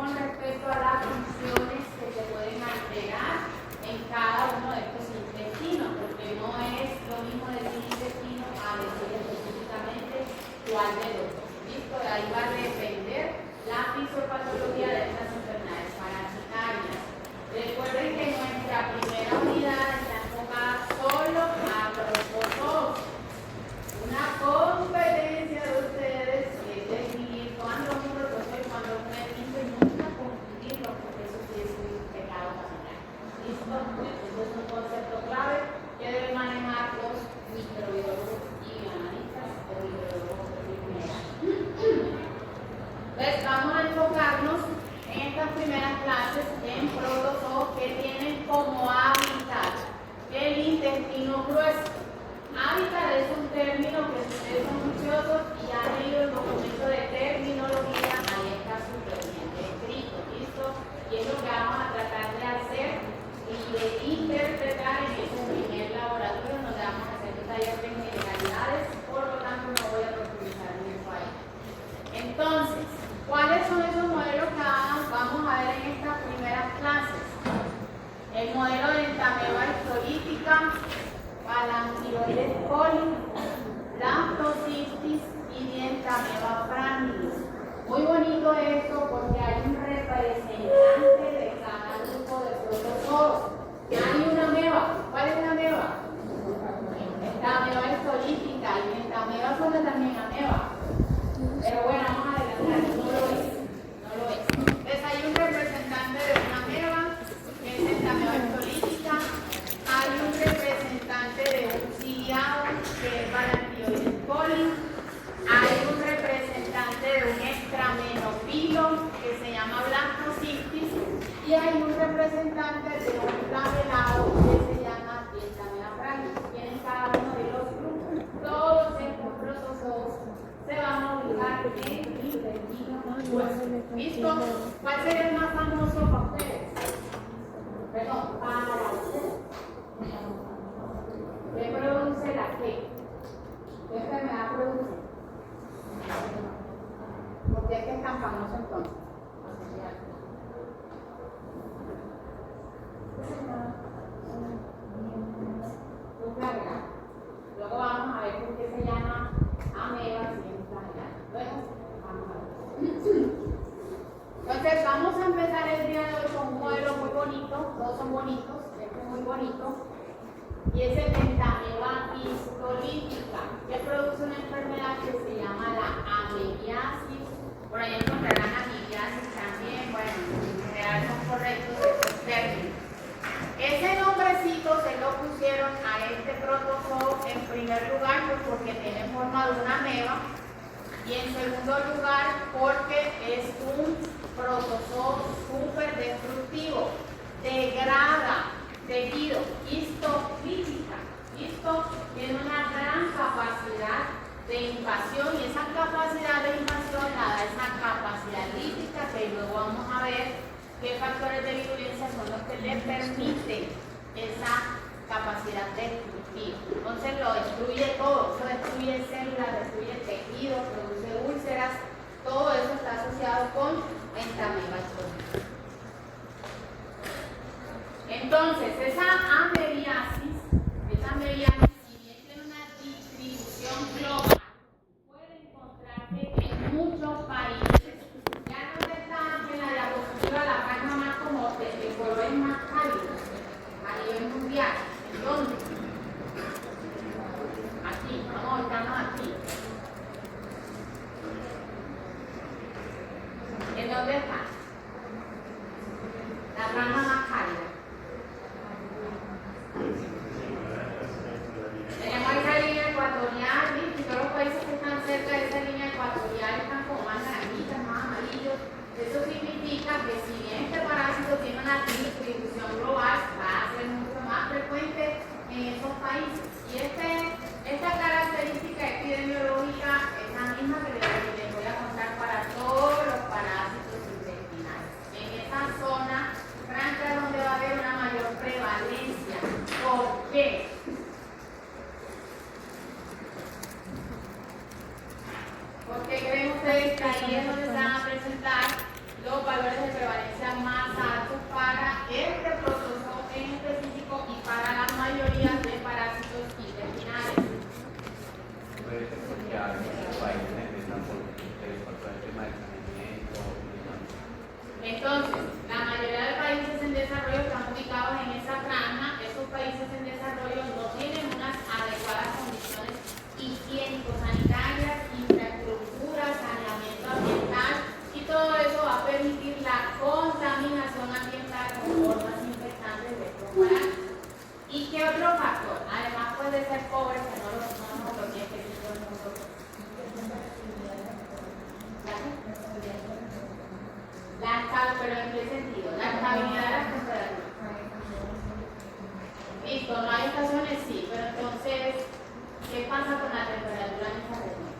con respecto a las funciones que se pueden alterar en cada uno de estos intestinos, porque no es lo mismo decir intestino a decir específicamente cuál de los dos. ¿Listo? De ahí va a depender la fisiopatología de estas enfermedades parasitarias. Recuerden que nuestra primera unidad está enfocada solo a protozoos. Una competencia de ustedes es definir cuándo es un protozoo y cuándo es un organismo y nunca confundirlo, porque eso sí es un pecado capital. ¿Listo? Eso es un concepto clave que deben manejar los microbiólogos y bioanalistas o microbiólogos de primera. Entonces vamos a enfocarnos en estas primeras clases en protozoos que tienen como hábitat el intestino grueso. Hábitat es un término que ustedes son juiciosos y han leído el documento de terminología, ahí está súper bien descrito, ¿listo? Y es lo que vamos a tratar de hacer y de interpretar en ese primer laboratorio donde vamos a hacer un taller de generalidades, por lo tanto no voy a profundizar en eso ahí. Entonces, ¿cuáles son esos modelos que vamos a ver en estas primeras clases? El modelo de entameba histolítica, Palantiroides coli, Lactocistis y Dientameba fragilis. Muy bonito esto porque hay un representante de cada grupo de protozoos. Hay una ameba. ¿Cuál es la ameba? Entameba histolítica y Dientameba son también ameba. Pero bueno, vamos a adelantar, no lo es. No lo es. Entonces hay un representante de una ameba, que es entameba histolítica. Hay un representante de un ciliado, que es Palantiroides coli. Hay un representante de un extramenofilo, que se llama Blastocystis. Y hay un representante de un flagelado, que se llama Dientameba fragilis. Tienen cada uno de los grupos. Todos estos protozoos se van a ubicar en el intestino grueso. ¿Listo? ¿Cuál sería el más famoso para ustedes? Perdón, para ustedes. ¿Qué produce la qué? ¿Qué enfermedad produce? ¿Por qué es que es tan famoso entonces? Luego vamos a ver por qué se llama ameba si es flagelado. Luego vamos a ver. Entonces vamos a empezar el día de hoy con un modelo muy bonito. Todos son bonitos, este es muy bonito. Y es el entameba histolítica, que produce una enfermedad que se llama la amebiasis. Por ahí encontrarán amibiasis también. Bueno, en general son correctos esos términos. Ese nombrecito se lo pusieron a este protozoo en primer lugar pues porque tiene forma de una ameba y en segundo lugar porque es un protozoo súper destructivo, degrada tejido, histolítica. ¿Listo? Tiene una gran capacidad de invasión y esa capacidad de invasión la da esa capacidad lítica que luego vamos a ver qué factores de virulencia son los que le permiten esa capacidad destructiva. Entonces lo destruye todo, eso destruye células, destruye tejido, produce úlceras, todo eso está asociado con entameba histolítica. Entonces, esa amebiasis, si bien tiene una distribución global, puede encontrarse en muchos países. Ya no está en la diapositiva la página más como de colores más cálidos a nivel mundial. ¿En dónde? Aquí, vamos a ubicarnos aquí. ¿En dónde está? La franja más cálida. Tenemos esa línea ecuatorial, ¿viste? Todos los países que están cerca de esa línea ecuatorial están como más naranjitas, más amarillos. Eso significa que si bien este parásito tiene una distribución global, va a ser mucho más frecuente en esos países. Y esta característica epidemiológica es la misma que les voy a contar para todos los parásitos intestinales. En esa zona franca es donde va a haber una mayor prevalencia. ¿Por qué? Porque creen ustedes que ahí es donde se van a presentar los valores de pero ¿en qué sentido? La estabilidad de las temperaturas. Listo, no hay estaciones, sí, pero entonces, ¿qué pasa con la temperatura en esta región?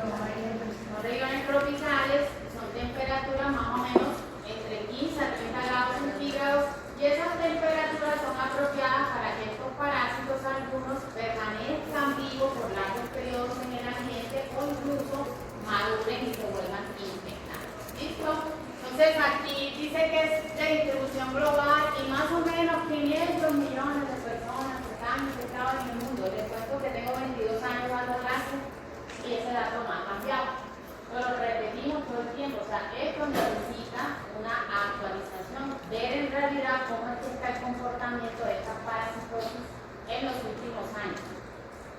Son regiones tropicales, son temperaturas más o menos entre 15 a 30 grados centígrados, y esas temperaturas son apropiadas para que estos parásitos algunos permanezcan vivos por largos periodos en el ambiente o incluso maduren y se vuelvan infectados. ¿Listo? Entonces aquí dice que es de distribución global y más o menos 500 millones de personas están infectadas en el mundo. Les cuento que tengo 22 años dando clases y ese dato no ha cambiado. Pero lo repetimos todo el tiempo, o sea, esto necesita una actualización, ver en realidad cómo es que está el comportamiento de estas parasitosis en los últimos años.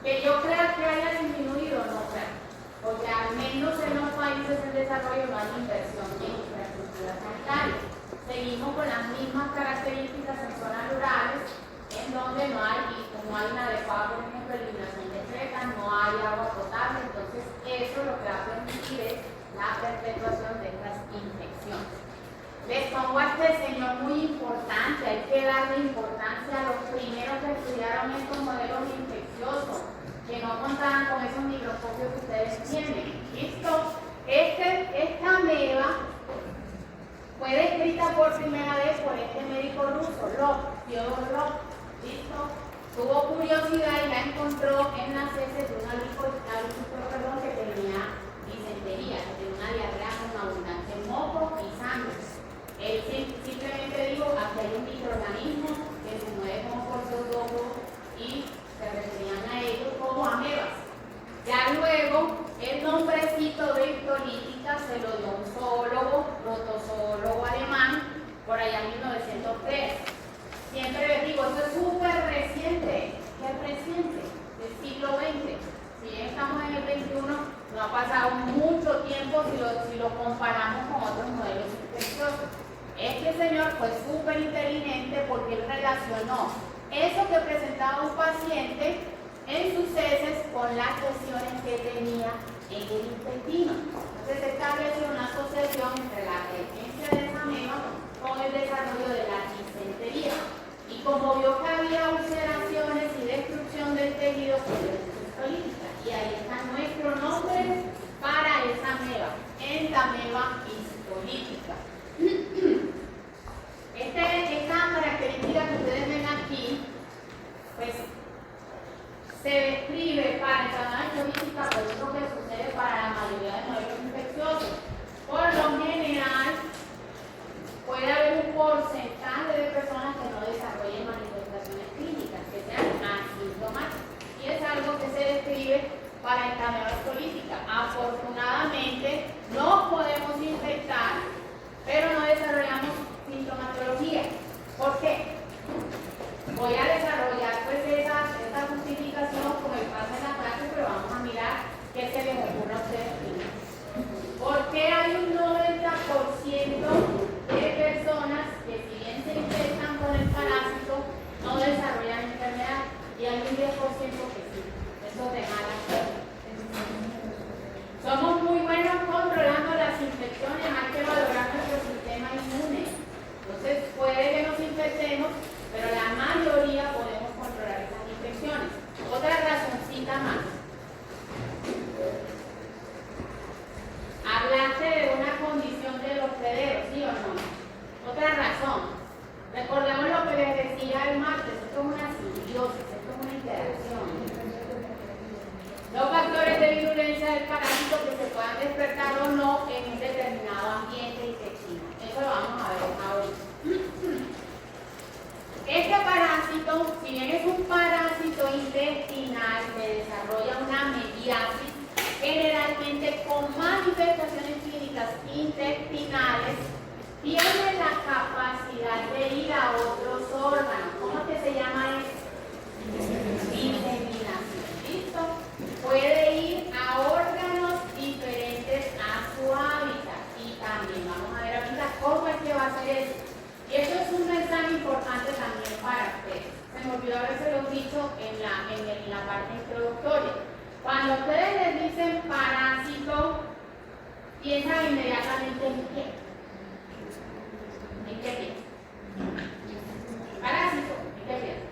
Que yo crea que haya disminuido, no creo, porque al menos en los países en desarrollo no hay inversión en infraestructura sanitaria. Seguimos con las mismas características en zonas rurales, en donde no hay una adecuada, por ejemplo, eliminación de secas, no hay agua potable, entonces eso lo que va a permitir es la perpetuación de estas infecciones. Les pongo a este señor muy importante, hay que darle importancia a los primeros que estudiaron estos modelos infecciosos, que no contaban con esos microscopios que ustedes tienen. ¿Listo? Esta ameba fue descrita por primera vez por este médico ruso, Fyodor Lop. ¿Listo? Tuvo curiosidad y la encontró en las heces de un agricultor que tenía disentería, que tenía una diarrea con abundante moco y sangre. Él simplemente dijo, aquí hay un microorganismo que se mueve como por pseudópodos y se referían a ellos como amebas. Ya luego, el nombrecito de histolítica se lo dio un zoólogo, protozoólogo alemán, por allá en 1903. Siempre les digo, esto es súper reciente. ¿Qué es reciente? Del siglo XX. Si bien estamos en el XXI, no ha pasado mucho tiempo si lo comparamos con otros modelos infecciosos. Este señor fue súper inteligente porque él relacionó eso que presentaba un paciente en sus heces con las lesiones que tenía en el intestino. Entonces se estableció una asociación entre la presencia de esa ameba con el desarrollo de la disentería. Y como vio que había ulceraciones y destrucción del tejido, pues le puso histolítica. Y ahí está nuestro nombre para esa ameba, entameba histolítica. Esta característica que ustedes ven aquí, pues se describe para entameba histolítica, pues es lo que sucede para la mayoría de modelos infecciosos. Por lo general, puede haber un porcentaje de personas que no desarrollen manifestaciones clínicas, que sean asintomáticas. Y es algo que se describe para entameba histolítica. Afortunadamente, no podemos infectar, pero no desarrollamos sintomatología. ¿Por qué? Voy a desarrollar pues esa justificación con el paso de la clase, pero vamos a mirar qué se les ocurre a ustedes primero. ¿Por qué hay un 90% de personas que si bien se infectan con el parásito no desarrollan enfermedad y hay un 10% que sí? Eso es de mala suerte. Somos muy buenos controlando las infecciones, hay que valorar nuestro sistema inmune. Entonces puede que nos infectemos, pero la mayoría podemos controlar esas infecciones. Otra razoncita más. Hablaste de una condición del hospedero, ¿sí o no? Otra razón. Recordemos lo que les decía el martes, esto es una simbiosis, esto es una interacción. Los factores de virulencia del parásito que se puedan despertar o no en un determinado ambiente intestinal. Eso lo vamos a ver ahorita. Este parásito, si bien es un parásito intestinal que desarrolla una mediasis, generalmente con manifestaciones clínicas intestinales, tiene la capacidad de ir a otros órganos. ¿Cómo es que se llama eso? Diseminación. ¿Listo? Puede ir a órganos diferentes a su hábitat. Y también vamos a ver ahorita cómo es que va a hacer eso. Y eso es un mensaje importante también para ustedes. Se me olvidó habérselo dicho en la parte introductoria. Cuando ustedes les dicen parásito Piensa inmediatamente en qué. ¿En qué piensa? Parásito, ¿en qué piensa?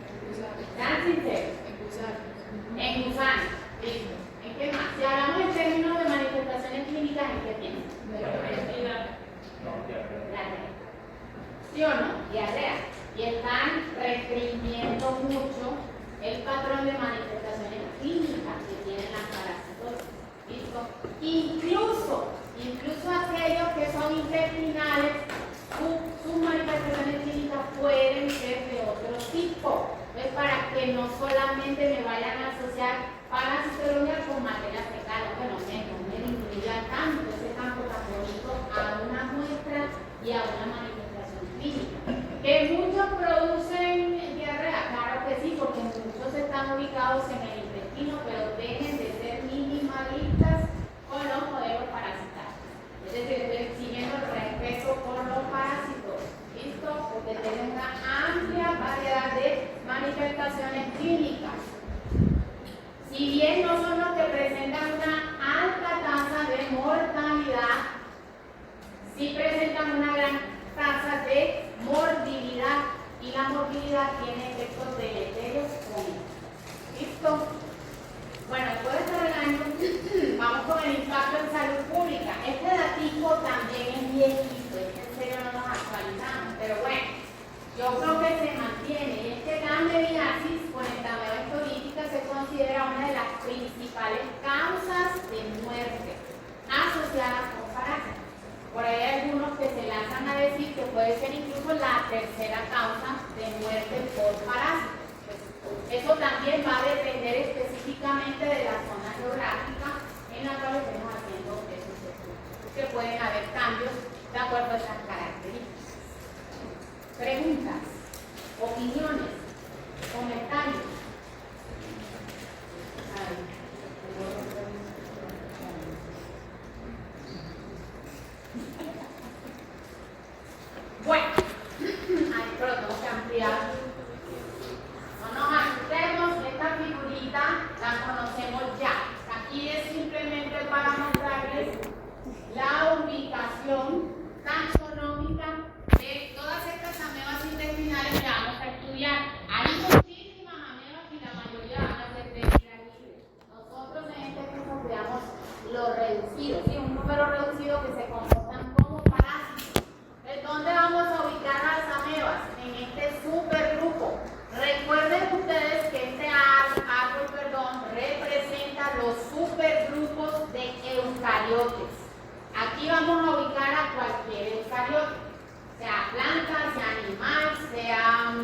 Sean sinceros. En gusano. Listo. ¿En qué más? Si hablamos en términos de manifestaciones clínicas, ¿en qué piensa? Diarrea. ¿Sí o no? Diarrea. Y están restringiendo mucho el patrón de manifestaciones clínicas que tienen las parasitosis. ¿Listo? Incluso aquellos que son intestinales, sus manifestaciones clínicas pueden ser de otro tipo. Es para que no solamente me vayan a asociar parasitología con materia fecal, bueno, no me incluya tanto ese campo tan bonito a una muestra y a una manifestación clínica. Que muchos producen diarrea, claro que sí, porque muchos están ubicados en el intestino, pero dejen de ser minimalistas con los modelos parasitarios. Es decir, estoy siguiendo el respeto por los parásitos. ¿Listo? Porque tienen una amplia variedad de manifestaciones clínicas. Si bien no son los que presentan una alta tasa de mortalidad, sí presentan una gran tasa de morbilidad, y la morbilidad tiene efectos deleterios crónicos. ¿Listo? Bueno, después de este regaño, vamos con el impacto en salud pública. Este datico también es viejito, en serio no nos actualizamos, pero bueno, yo creo que se mantiene. Y es que la mebiasis con entameosis política se considera una de las principales causas de muerte asociadas con parásitos. Por ahí hay algunos que se lanzan a decir que puede ser incluso la tercera causa de muerte por parásitos. Eso también va a depender específicamente de la zona geográfica en la cual estemos haciendo esos estudios, que pueden haber cambios de acuerdo a esas características. Preguntas, opiniones, comentarios. Bueno, pero tengo que ampliar. No nos asustemos, esta figurita la conocemos ya. Aquí es simplemente para mostrarles la ubicación taxonómica de todas estas amebas intestinales que vamos a estudiar. Hay muchísimas amebas y la mayoría van a ser de vida libre. Nosotros en este caso estudiamos los reducidos, ¿sí? Un número reducido que se comportan como parásitos. ¿Dónde vamos a ubicar las amebas? En este supergrupo. Recuerden ustedes que este árbol representa los supergrupos de eucariotes. Aquí vamos a ubicar a cualquier eucariote, sea planta, sea animal, sea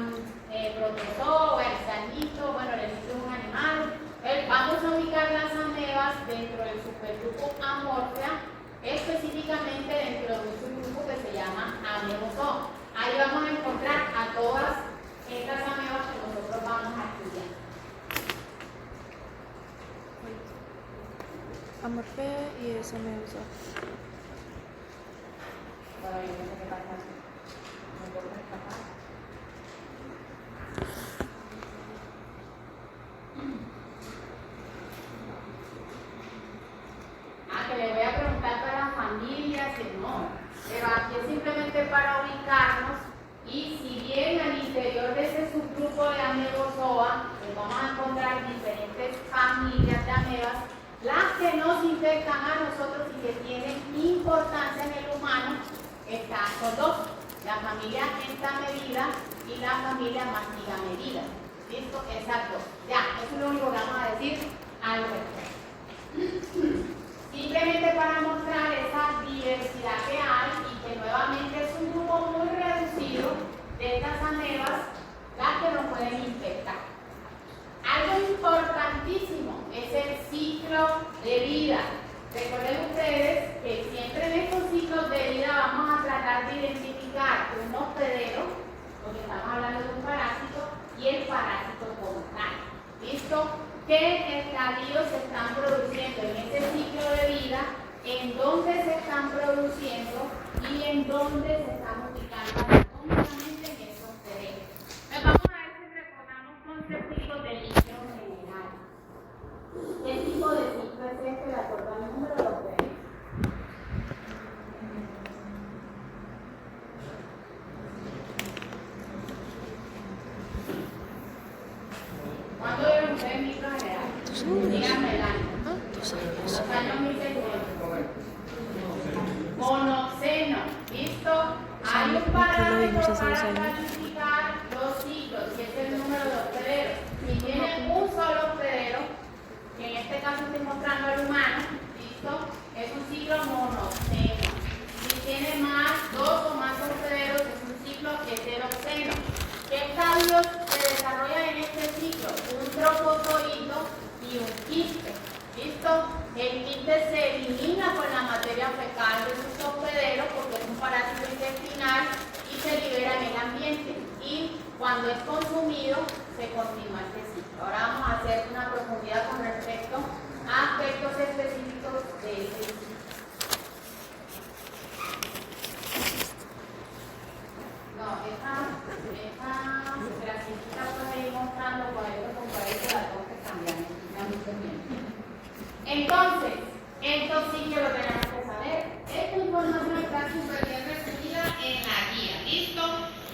protozoo, hercianito, bueno, el hercianito es un animal. Vamos a ubicar las amebas dentro del supergrupo Amorphea, específicamente dentro de un subgrupo que se llama Amebosoo. Ahí vamos a encontrar a todas estas amebas que nosotros vamos a estudiar. Amorphea y es Amebosoo. Todavía no sé qué pasa. ¿Me puedo escapar? Que le voy a preguntar para las familias, no. Pero aquí es simplemente para ubicarnos. Y si bien al interior de ese subgrupo de Amebozoa, pues vamos a encontrar diferentes familias de amebas, las que nos infectan a nosotros y que tienen importancia en el humano, son dos: la familia Entamerida y la familia Mastigamerida. ¿Listo? Exacto. Ya, eso es lo único que vamos a decir al respecto. Simplemente para mostrar esa diversidad que hay y que nuevamente es un grupo muy reducido de estas amebas las que nos pueden infectar. Algo importantísimo es el ciclo de vida. Recuerden ustedes que siempre en estos ciclos de vida vamos a tratar de identificar un hospedero, porque estamos hablando de un parásito, y el parásito como tal. ¿Listo? ¿Qué estadios se están produciendo en este ciclo de vida? ¿En dónde se están produciendo? Y en dónde se están ubicando anatómicamente en esos terrenos. Vamos a ver si recordamos conceptos del ciclo general. ¿Qué tipo de ciclo es este? De acuerdo al número de los terrenos. Hay un lo parámetro vimos hace 2 para años. clasificar los ciclos, y es el número de hospederos. Si tiene un solo hospedero, que en este caso estoy mostrando al humano, ¿listo? Es un ciclo monoceno. Si tiene dos o más hospederos, es un ciclo heteroceno. ¿Qué estadios se desarrollan en este ciclo? Un trofozoito y un quiste. ¿Listo? El quiste se elimina con la materia fecal de sus hospederos porque es un parásito intestinal y se libera en el ambiente. Y cuando es consumido, se continúa este ciclo. Ahora vamos a hacer una profundidad con respecto a aspectos específicos de este ciclo. No, esta grafiquita puede ir mostrando cuadrito con cuadrito las dos que cambian. Entonces, esto sí que lo tenemos que saber. Esta información está súper bien resumida en la guía. ¿Listo?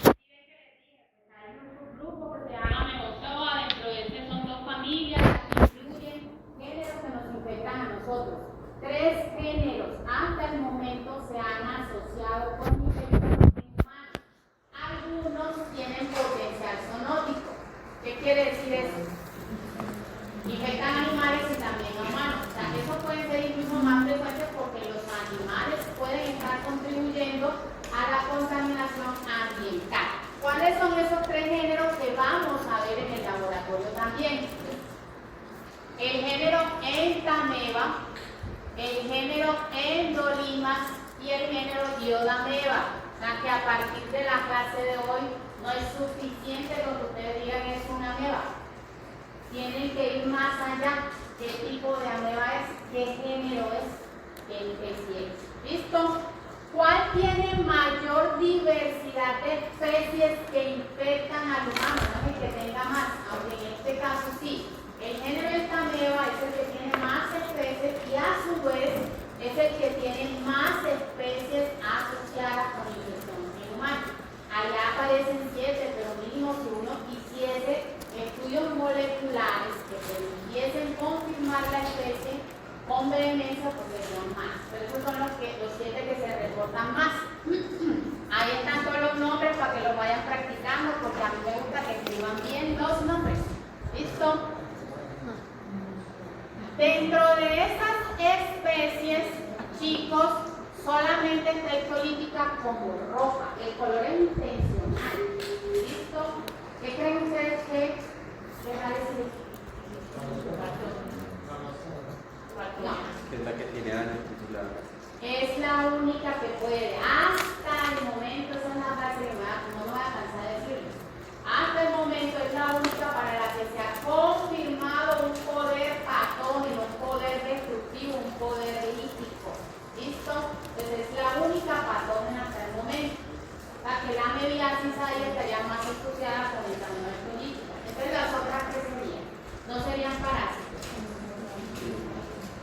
Si ven que les dije, pues hay un subgrupo que se llama Megozoa, dentro de este son dos familias que incluyen géneros que nos infectan a nosotros. 3 géneros hasta el momento se han asociado con infecciones humanas. Algunos tienen potencial zoonótico. ¿Qué quiere decir eso? Infectan animales y también a humanos. O sea, eso puede ser incluso más frecuente porque los animales pueden estar contribuyendo a la contaminación ambiental. ¿Cuáles son esos 3 géneros que vamos a ver en el laboratorio también? El género Entameba, el género Endolimas y el género Iodameba. O sea, que a partir de la clase de hoy no es suficiente lo que ustedes digan es una ameba. Tienen que ir más allá. ¿Qué tipo de ameba es? ¿Qué género es? ¿Qué especie es? ¿Listo? ¿Cuál tiene mayor diversidad de especies que infectan al humano? No es el que tenga más, aunque en este caso sí. El género Entameba es el que tiene más especies y a su vez es el que tiene más especies asociadas con infección en humanos. Allá aparecen 7, pero mínimo si uno quisiese estudios moleculares que permitiesen confirmar la especie con vehemencia, porque son más. Pero esos son los 7 que se reportan más. Ahí están todos los nombres para que los vayan practicando, porque a mí me gusta que escriban bien los nombres. ¿Listo? Dentro de estas especies, chicos, solamente está ectolítica como roja. El color es intencional. ¿Listo? ¿Qué creen ustedes que va a decir? Es la que tiene daño titular. Es la única que puede. Hasta el momento, esa es la frase que no me voy a cansar de decirles. Hasta el momento es la única para la que se ha confirmado un poder patógeno, un poder destructivo, un poder lítico. ¿Listo? Entonces es la única patógena hasta el momento. La que la mebiasis ahí estaría más asociada con el tamaño ectolítico. Entonces las otras que serían, no serían parásitos,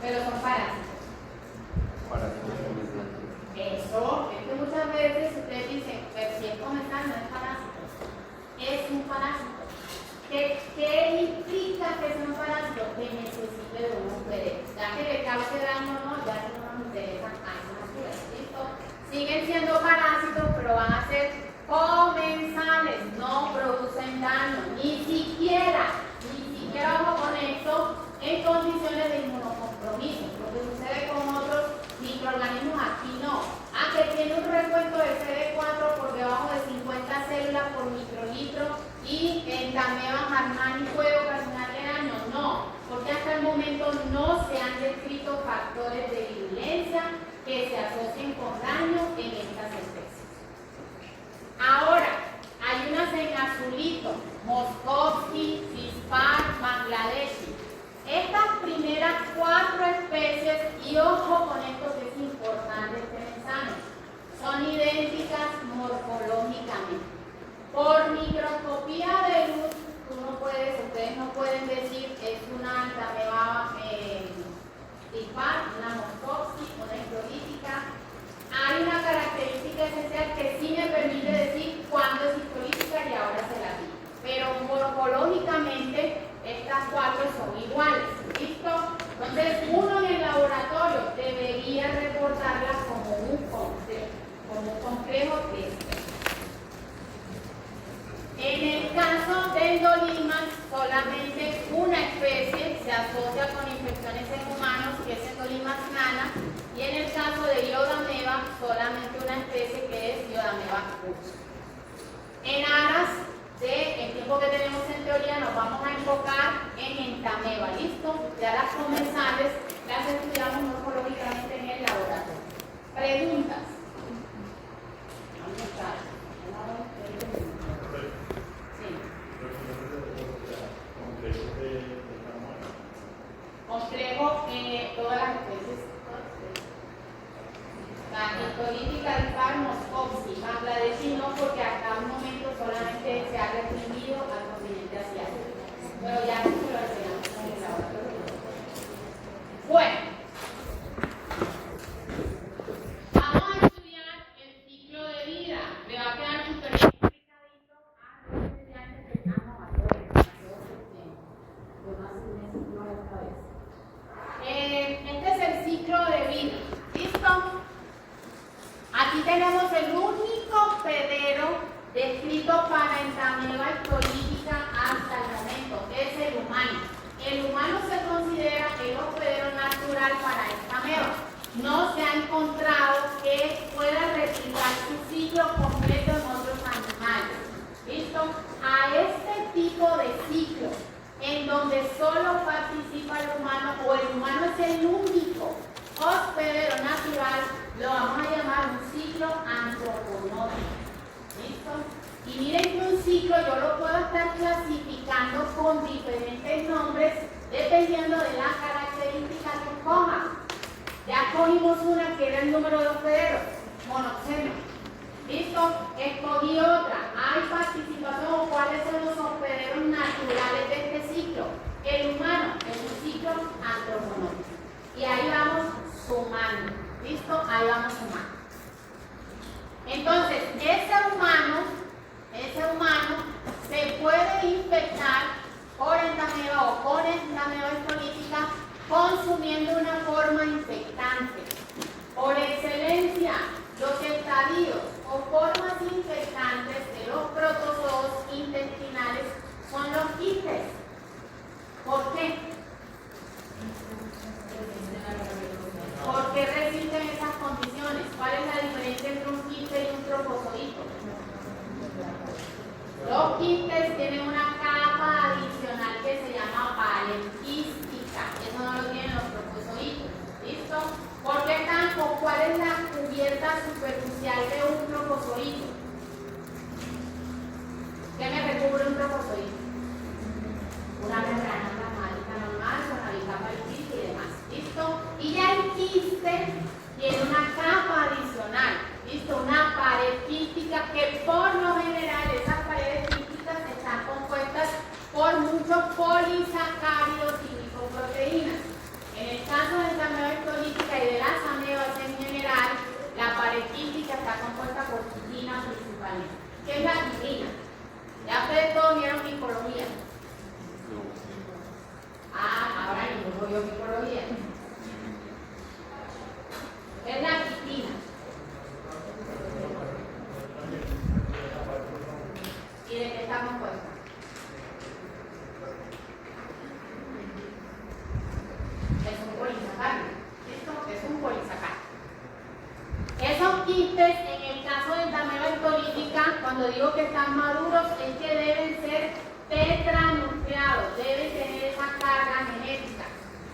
pero son parásitos. Eso, es que muchas veces ustedes dicen, pero si es comensal no es parásito. Es un parásito. ¿Qué implica que sea un parásito? Que necesite de un hospedero. Ya que le cause daño o no, ya no nos interesa a esas alturas. ¿Listo? Siguen siendo parásitos, pero van a ser comensales, no producen daño, ni siquiera, ojo con esto, en condiciones de inmunocompromiso, porque sucede con otros microorganismos, aquí no. Que tiene un recuento de CD4 por debajo de 50 células por microlitro y Entameba harmani puede ocasionarle daño, no, porque hasta el momento no se han descrito factores de virulencia que se asocien con daño en estas especies. Ahora, hay unas en azulito, Moskovsky, Cispar, Bangladeshi. Estas primeras 4 especies, y ojo con esto que es importante este mensaje, son idénticas morfológicamente. Por microscopía de luz, ustedes no pueden decir es una Entameba Cispar, una Moskovsky, una histolítica. Hay una característica esencial que sí me permite decir cuándo es histolítica y ahora se la digo. Pero morfológicamente estas 4 son iguales. ¿Listo? Entonces uno en el laboratorio debería reportarlas como un complejo de especies. autolítica dispar Moscovsky, Bangladesh no, porque hasta un momento solamente se ha restringido al continente asiático. Pero ya no se lo enseñamos en el laboratorio. Bueno, vamos a estudiar el ciclo de vida. Me va a quedar súper explicadito a los estudiantes que estamos a todos. Yo no hacía un ciclo esta vez. Este es el ciclo de vida. ¿Listo? Aquí tenemos el único hospedero descrito para entamoeba histolítica hasta el momento, que es el humano. El humano se considera el hospedero natural para esta ameba. No se ha encontrado que pueda replicar su ciclo completo en otros animales. ¿Listo? A este tipo de ciclo, en donde solo participa el humano o el humano es el único hospedero natural, lo vamos a llamar un ciclo antropomórfico. ¿Listo? Y miren que un ciclo yo lo puedo estar clasificando con diferentes nombres dependiendo de la característica que coja. Ya cogimos una que era el número de hospederos, monoxemia. ¿Listo? Escogí otra. Hay participación o cuáles son los hospederos naturales de este ciclo. El humano es un ciclo antropomórfico. Y ahí vamos sumando. ¿Listo? Ahí vamos sumando. Entonces, ese humano se puede infectar por entamoeba o con entamoeba histolítica consumiendo una forma infectante. Por excelencia, los estadios o formas infectantes de los protozoos intestinales son los quistes. ¿Por qué? ¿Por qué resisten esas condiciones? ¿Cuál es la diferencia entre un quiste y un trofozoito? Los quistes tienen una capa adicional que se llama parenquística. Eso no lo tienen los trofozoitos. ¿Listo? ¿Por qué tanto? ¿Cuál es la cubierta superficial de un trofozoito? ¿Qué me recubre un trofozoito? Una membrana plasmática normal con la bicapa del quiste y demás. ¿Listo? Y ya el quiste tiene una capa adicional. ¿Listo? Una pared quística que por lo general esas paredes quísticas están compuestas por muchos polisacáridos y glicoproteínas. En el caso de la ameba histolítica y de las amebas en general, la pared quística está compuesta por quitina principalmente. ¿Qué es la quitina? Ya ustedes todos vieron micología. Ahora ninguno vio micología. Es la quitina. ¿Y de qué está compuesta? Es un polisacárido. ¿Listo? Es un polisacárido. Esos quistes, en el caso de la ameba histolítica, cuando digo que están maduros, es que deben ser tetranucleados, deben tener esa carga genética.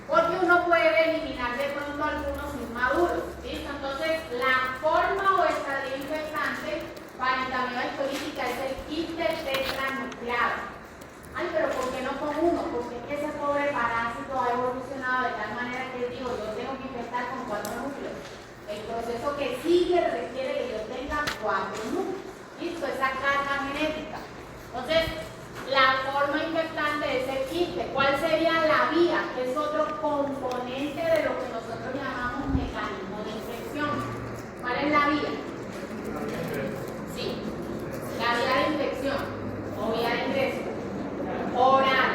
Porque uno puede eliminar de pronto algunos inmaduros. ¿Listo? Entonces, la forma o estadio infectante para la ameba histolítica es el quiste tetranucleado. Ay, pero ¿por qué no con uno? Porque es que ese pobre parásito ha evolucionado de tal manera que digo, yo tengo que infectar con 4 núcleos. El proceso que sigue requiere que yo tenga 4 núcleos. ¿Listo? Esa carga genética. Entonces, la forma infectante de ese quiste, ¿cuál sería la vía? Que es otro componente de lo que nosotros llamamos mecanismo de infección. ¿Cuál es la vía? Sí, la vía de infección o vía de ingreso oral.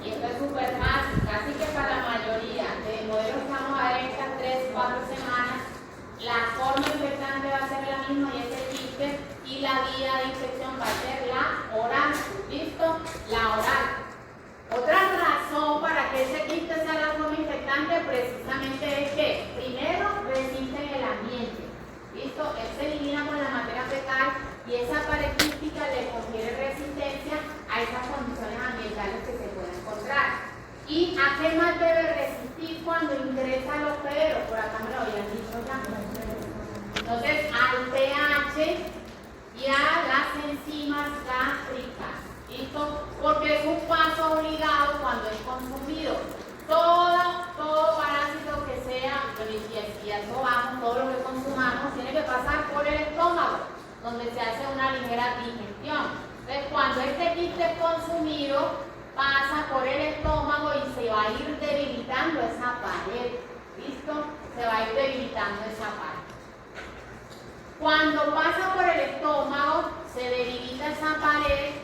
Y esto es súper fácil, casi que para la mayoría de modelos que vamos a ver en estas 3-4 semanas, la forma infectante va a ser la misma y es el quiste, y la vía de infección va a ser la oral. ¿Listo? La oral. Otra razón para que ese quiste sea la forma infectante precisamente es que primero resiste en el ambiente. ¿Listo? Él se elimina con la materia fecal y esa pared quística le confiere resistencia a esas condiciones ambientales que se pueden encontrar. ¿Y a qué más debe resistir cuando ingresa al hospedero? Por acá me lo habían dicho ya. Entonces, al pH y a las enzimas gástricas. ¿Listo? Porque es un paso obligado cuando es consumido. Todo parásito que sea sea, y al sobamos, todo lo que consumamos, tiene que pasar por el estómago, donde se hace una ligera digestión. Entonces, cuando este quiste es consumido, pasa por el estómago y se va a ir debilitando esa pared. ¿Listo? Se va a ir debilitando esa pared. Cuando pasa por el estómago, se debilita esa pared.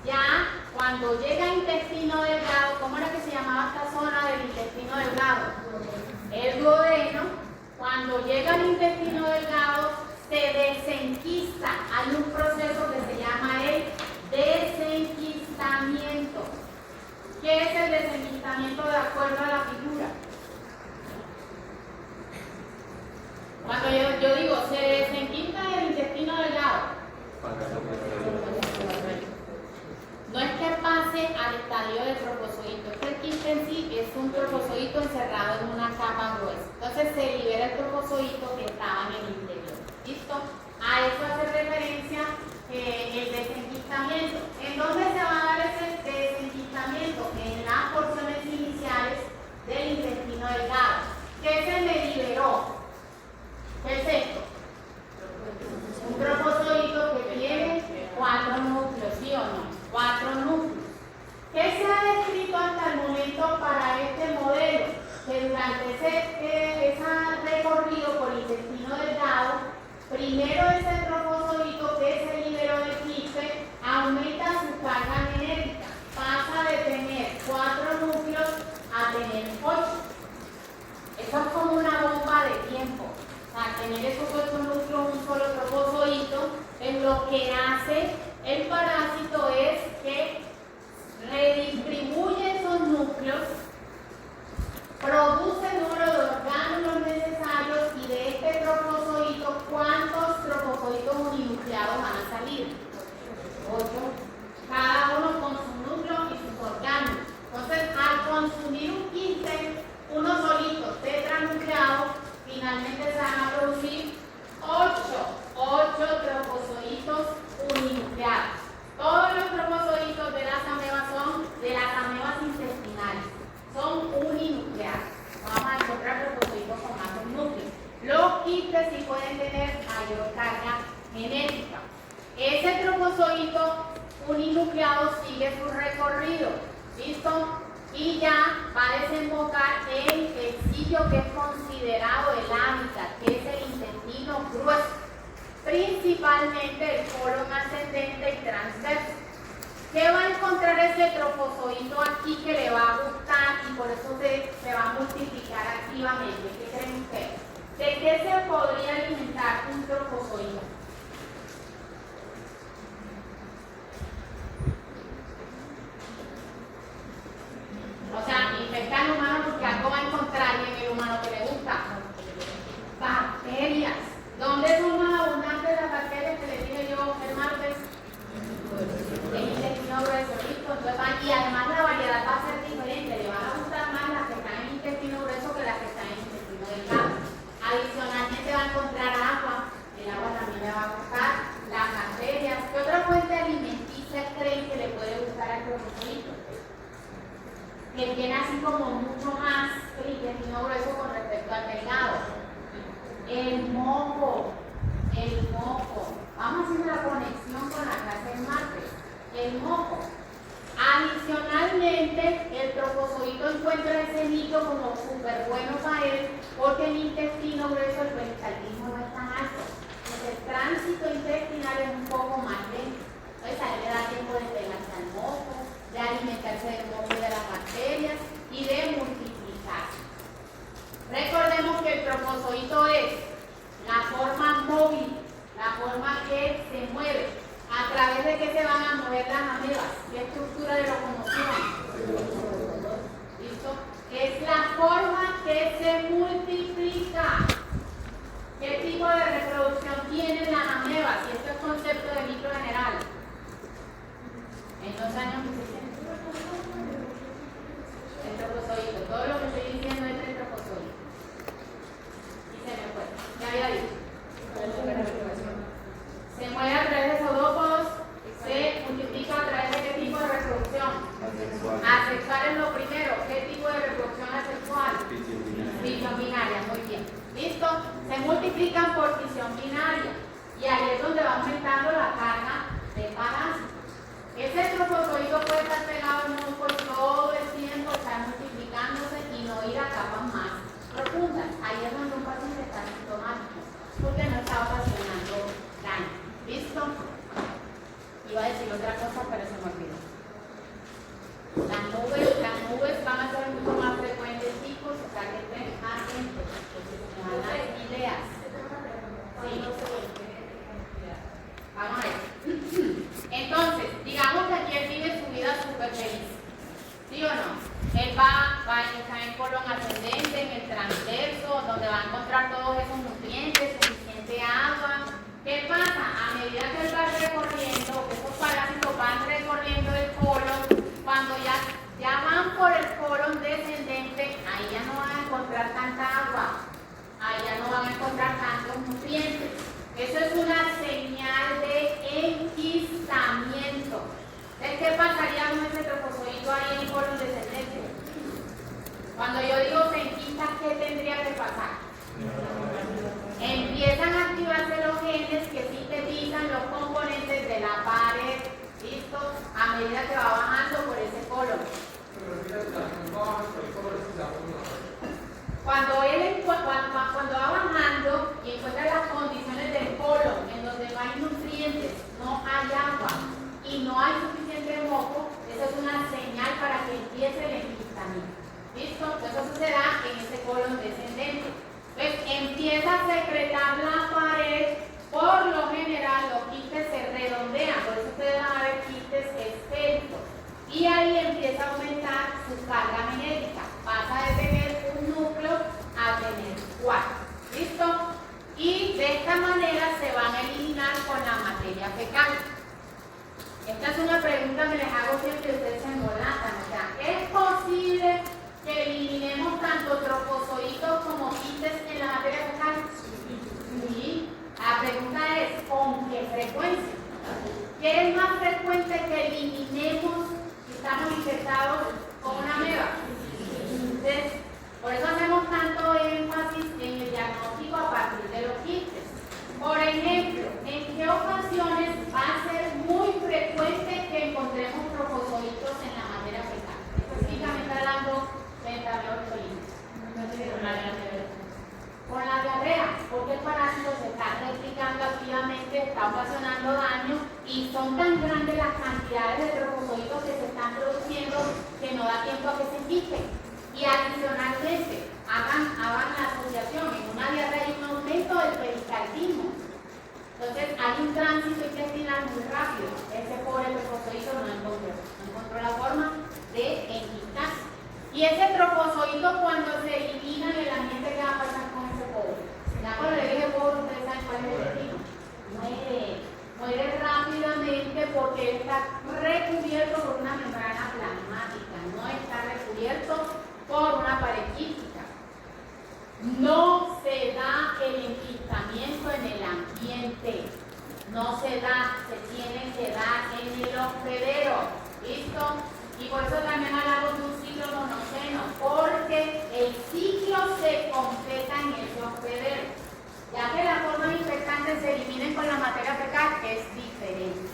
Ya cuando llega al intestino delgado, ¿cómo era que se llamaba esta zona del intestino delgado? El duodeno. Cuando llega al intestino delgado, se desenquista. Hay un proceso que se llama el desenquistamiento. ¿Qué es el desenquistamiento de acuerdo a la figura? Cuando yo digo se desenquista el intestino delgado, no es que pase al estadio del trofozoito, es que el quiste en sí es un trofozoito encerrado en una capa gruesa. Entonces se libera el trofozoito que estaba en el interior. ¿Listo? A eso hace referencia el desenquistamiento. ¿En dónde se va a dar ese desenquistamiento? En las porciones iniciales del intestino delgado. ¿Qué se me liberó? ¿Qué es esto? Un trofozoito que tiene 4 núcleos, ¿sí o no? 4 núcleos. ¿Qué se ha descrito hasta el momento para este modelo? Que durante ese recorrido por el intestino delgado, primero ese trofozoito que se liberó del quiste aumenta su carga genética. Pasa de tener 4 núcleos a tener 8. Eso es como una bomba de tiempo. O sea, tener esos 8 núcleos, un solo trofozoito, en lo que hace el parásito es que redistribuye esos núcleos, produce el número de orgánulos necesarios y de este trofozoito, ¿cuántos trofozoitos uninucleados van a salir? 8. Cada uno con su núcleo y sus orgánulos. Entonces, al consumir un quiste, uno solito, tetranucleado, finalmente se van a producir 8 trofozoitos uninucleados. Todos los trofozoitos de las amebas son de las amebas intestinales, son uninucleados. Vamos a encontrar trofozoitos con más de un núcleo. Los quistes sí pueden tener mayor carga genética. Ese trofozoito uninucleado sigue su recorrido, ¿listo? Y ya va a desembocar en el sitio que es considerado el hábitat, que es el intestino grueso, principalmente el colon ascendente y transverso. ¿Qué va a encontrar ese trofozoito aquí que le va a gustar y por eso se va a multiplicar activamente? ¿Qué creen ustedes? ¿De qué se podría alimentar un trofozoito? O sea, infecta al humano porque algo va a encontrar y en el humano que le gusta. Bacterias. ¿Dónde son más abundantes las bacterias que le dije yo el martes? El intestino grueso, ¿listo? Entonces, y además la variedad va a ser diferente. Le van a gustar más las que están en el intestino grueso que las que están en el intestino delgado. Adicionalmente va a encontrar agua. El agua también le va a gustar. Las bacterias. ¿Qué otra fuente alimenticia creen que le puede gustar al trofozoito? Que tiene así como mucho más el intestino grueso con respecto al delgado. El moco. Vamos a hacer la conexión con la clase del martes. El moco. Adicionalmente, el trofozoito encuentra ese nicho como súper bueno para él porque el intestino grueso, el peristaltismo no es tan alto. Entonces, el tránsito intestinal es un poco más lento. Entonces, a él le da tiempo de pegarse al moco, de alimentarse del moco de las bacterias y de puede estar pegado al músculo todo el tiempo, estar multiplicándose y no ir a capas más profundas. Ahí es donde un paciente está sintomático, porque no está ocasionando daño. ¿Listo? Iba a decir otra cosa, pero se me olvidó. Las nubes van a ser mucho más frecuentes, chicos, o sea que estén atentos, porque se me van a dar ideas. Sí. Vamos a ver. Entonces, digamos que aquí él vive su vida súper feliz. ¿Sí o no? Él va a estar en colon ascendente, en el transverso, donde va a encontrar todos esos nutrientes, suficiente agua. ¿Qué pasa? A medida que él va recorriendo, esos parásitos van recorriendo el colon, cuando ya van por el colon descendente, ahí ya no van a encontrar tanta agua, ahí ya no van a encontrar tantos nutrientes. Eso es una señal de enquistamiento. ¿Qué pasaría con ese trofozoito ahí en el colon descendente? Cuando yo digo se enquista, ¿qué tendría que pasar? Empiezan a activarse los genes que sintetizan los componentes de la pared. ¿Listo? A medida que va bajando por ese colon. Cuando va bajando y encuentra las condiciones del colon en donde no hay nutrientes, no hay agua y no hay suficiente moco, eso es una señal para que empiece el enquistamiento. ¿Listo? Eso sucederá en ese colon descendente. Entonces empieza a secretar la pared, por lo general los quistes se redondean, por eso ustedes van a ver quistes esféricos. Y ahí empieza a aumentar su carga genética. Pasa de tener un núcleo a tener 4. ¿Listo? Y de esta manera se van a eliminar con la materia fecal. Esta es una pregunta que les hago siempre y ustedes se embolatan. O sea, ¿es posible que eliminemos tanto trofozoitos como quistes en la materia fecal? Sí. La pregunta es, ¿con qué frecuencia? ¿Qué es más frecuente que eliminemos si estamos infectados con una ameba? Entonces, por eso hacemos tanto énfasis en el diagnóstico a partir de los quistes. Por ejemplo, ¿en qué ocasiones va a ser muy frecuente que encontremos trofozoitos en la materia fecal? Específicamente hablando de con la diarrea, porque el parásito se está replicando activamente, está ocasionando daño y son tan grandes las cantidades de trofozoitos que se están produciendo que no da tiempo a que se quiten. Y adicionalmente, hagan la asociación, en una diarrea hay un aumento del peristaltismo. Entonces hay un tránsito intestinal muy rápido. Ese pobre trofozoito no encontró la forma de enquistarse. Y ese trofozoito cuando se elimina en el ambiente, ¿qué va a pasar con ese pobre? Ya cuando le dije pobre, ustedes saben cuál es el destino. Muere rápidamente porque él está recubierto por una membrana plasmática, no está recubierto por una pared quística. No se da el enquistamiento en el ambiente, no se da, se tiene que dar en el hospedero. ¿Listo? Y por eso también hablamos de un ciclo monoceno, porque el ciclo se completa en ese hospedero. Ya que las formas infectantes se eliminen con la materia fecal, es diferente.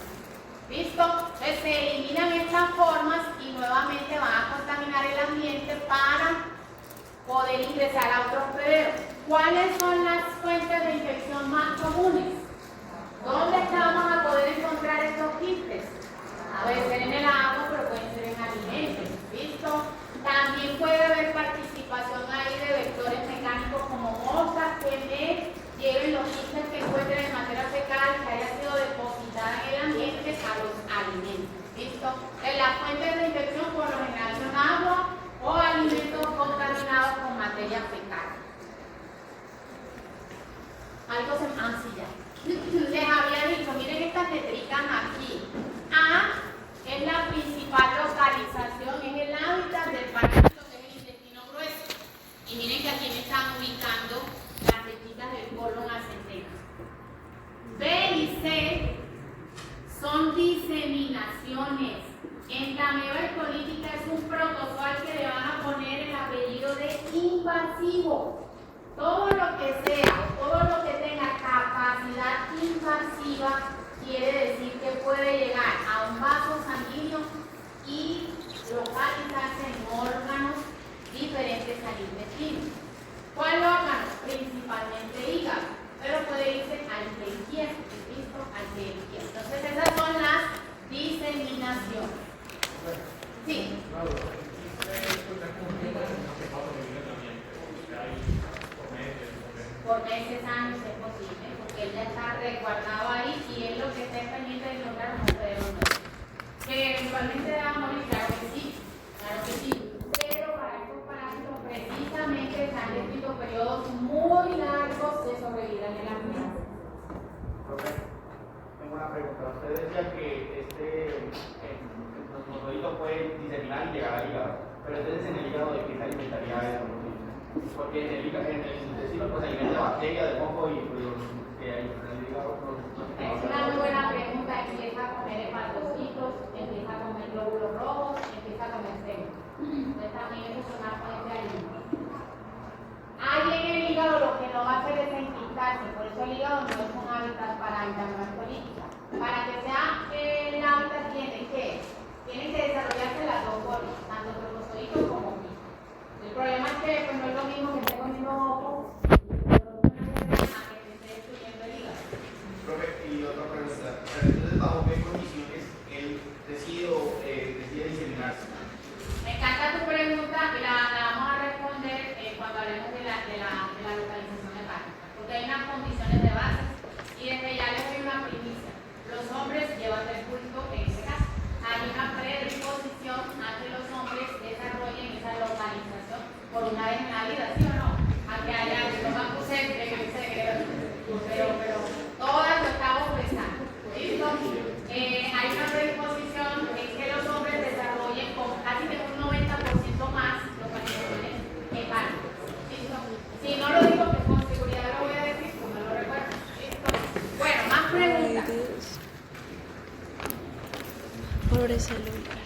¿Listo? Entonces se eliminan estas formas y nuevamente van a contaminar el ambiente para poder ingresar a otro hospedero. ¿Cuáles son las fuentes de infección más comunes? ¿Dónde vamos a poder encontrar estos quistes? Puede ser en el agua, pero pueden ser en alimentos. ¿Listo? También puede haber participación ahí de vectores mecánicos como moscas que me lleven los quistes que encuentren en materia fecal que haya sido depositada en el ambiente a los alimentos. ¿Listo? Las fuentes de infección por lo general son agua o alimentos contaminados con materia fecal. Algo se mancilla. Les había dicho, miren estas letricas aquí. A es la principal localización, es el hábitat del parásito, que es el intestino grueso. Y miren que aquí me están ubicando las letricas del colon ascendente. B y C son diseminaciones. En la ameba escolítica es un protozoal que le van a poner el apellido de invasivo. Todo lo que sea, todo lo que tenga capacidad invasiva, quiere decir que puede llegar a un vaso sanguíneo y localizarse en órganos diferentes al intestino. ¿Cuál órgano? Principalmente hígado, pero puede irse al izquierdo, ¿listo? Al izquierdo. Entonces esas son las diseminaciones. Sí. Por meses, años es posible, porque él ya está resguardado ahí y él lo que está pendiente de encontrar no puede volver. Que eventualmente va a morir, claro que sí, pero para estos parásitos precisamente están descritos periodos muy largos de sobrevida en el ambiente. Tengo una pregunta. Usted decía que los mosquitos pueden diseminar y llegar al hígado, pero entonces en el hígado, ¿de qué se alimentaría eso? Porque en el intestino pues se alimenta de bacterias, de hongo y que hay en el hígado. Es una muy buena pregunta. Empieza a comer hepatocitos, empieza a comer glóbulos rojos, empieza a comer seno. Entonces también eso es una fuente de alimento. Ahí en el hígado lo que no va a hacer es enquistarse, por eso el hígado no es un hábitat para enfermedades políticas. Para que sea el hábitat tienen que desarrollarse las dos formas, tanto trofozoitos como quistes. El problema es que pues, no es lo mismo que esté comiendo ojo a que esté destruyendo el hígado. Profe, y otra pregunta. Entonces, ¿bajo qué condiciones él decide diseminarse? Me encanta tu pregunta y la vamos a responder cuando hablemos de la localización hepática, porque hay unas condiciones de base y desde ya les doy una primicia. Los hombres llevan el público en este caso. Hay una predisposición a que los hombres desarrollen esa localización por una vez en la vida, ¿sí o no? A que haya estómago pero todas lo estamos pensando. ¿Listo? Hay una predisposición en que los hombres desarrollen con casi de un 90% más localizaciones hepáticas. ¿Listo? Si no lo digo, pues con seguridad lo voy a decir, como no lo recuerdo. ¿Listo? Bueno, más preguntas. Pluricelular.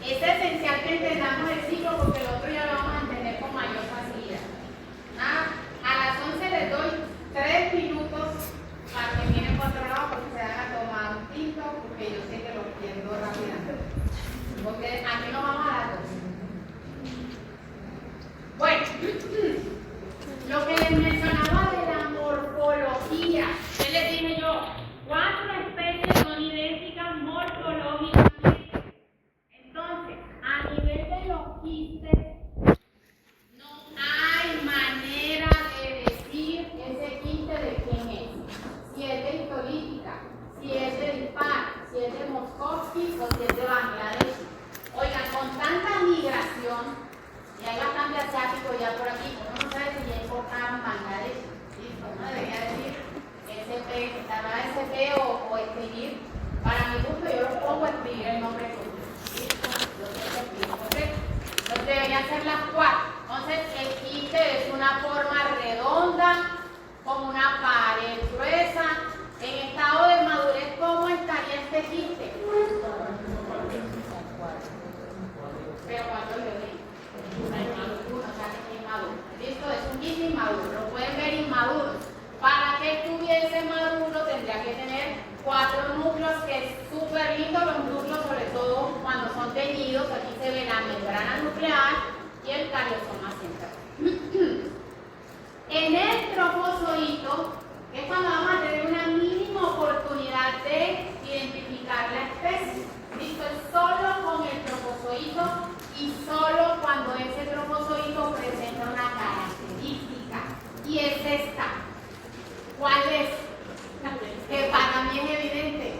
Es esencial que entendamos el ciclo porque el otro ya lo vamos a entender con mayor facilidad. A las 11 les doy 3 minutos para que vienen por otro lado porque se van a tomar un tinto porque yo sé que lo pierdo rápidamente. Porque aquí nos vamos a las 2. Bueno, lo que les mencionaba de la morfología, ¿qué les dije yo? 4 especies son idénticas morfológicamente. Entonces, a nivel de los quistes, no hay manera de decir ese quiste de quién es. Si es de histolítica, si es de dispar, si es de Moscovsky o si es de Bangladesh. Oigan, con tanta migración, y hay bastante asiático ya por aquí, uno no sabe si ya importaron Bangladesh. Listo, uno debería decir SP, estará SP o escribir. Para mi gusto, yo lo pongo a escribir el nombre completo. Listo, yo sé que escribo completo. Entonces deberían ser las 4. Entonces, el quiste es una forma redonda, con una pared gruesa. En estado de madurez, ¿cómo estaría este quiste? Pero cuando lo leí, listo, es un quiste inmaduro, lo pueden ver inmaduro. Para que estuviese maduro tendría que tener 4 núcleos, que es súper lindo los núcleos, sobre todo cuando son teñidos. Aquí se ve la membrana nuclear y el cariosoma central. En el trofozoito es cuando vamos a tener una mínima oportunidad de identificar la especie. Listo, es solo con el trofozoito y solo cuando ese trofozoito presenta una característica. Y es esta. ¿Cuál es? Que para mí es evidente.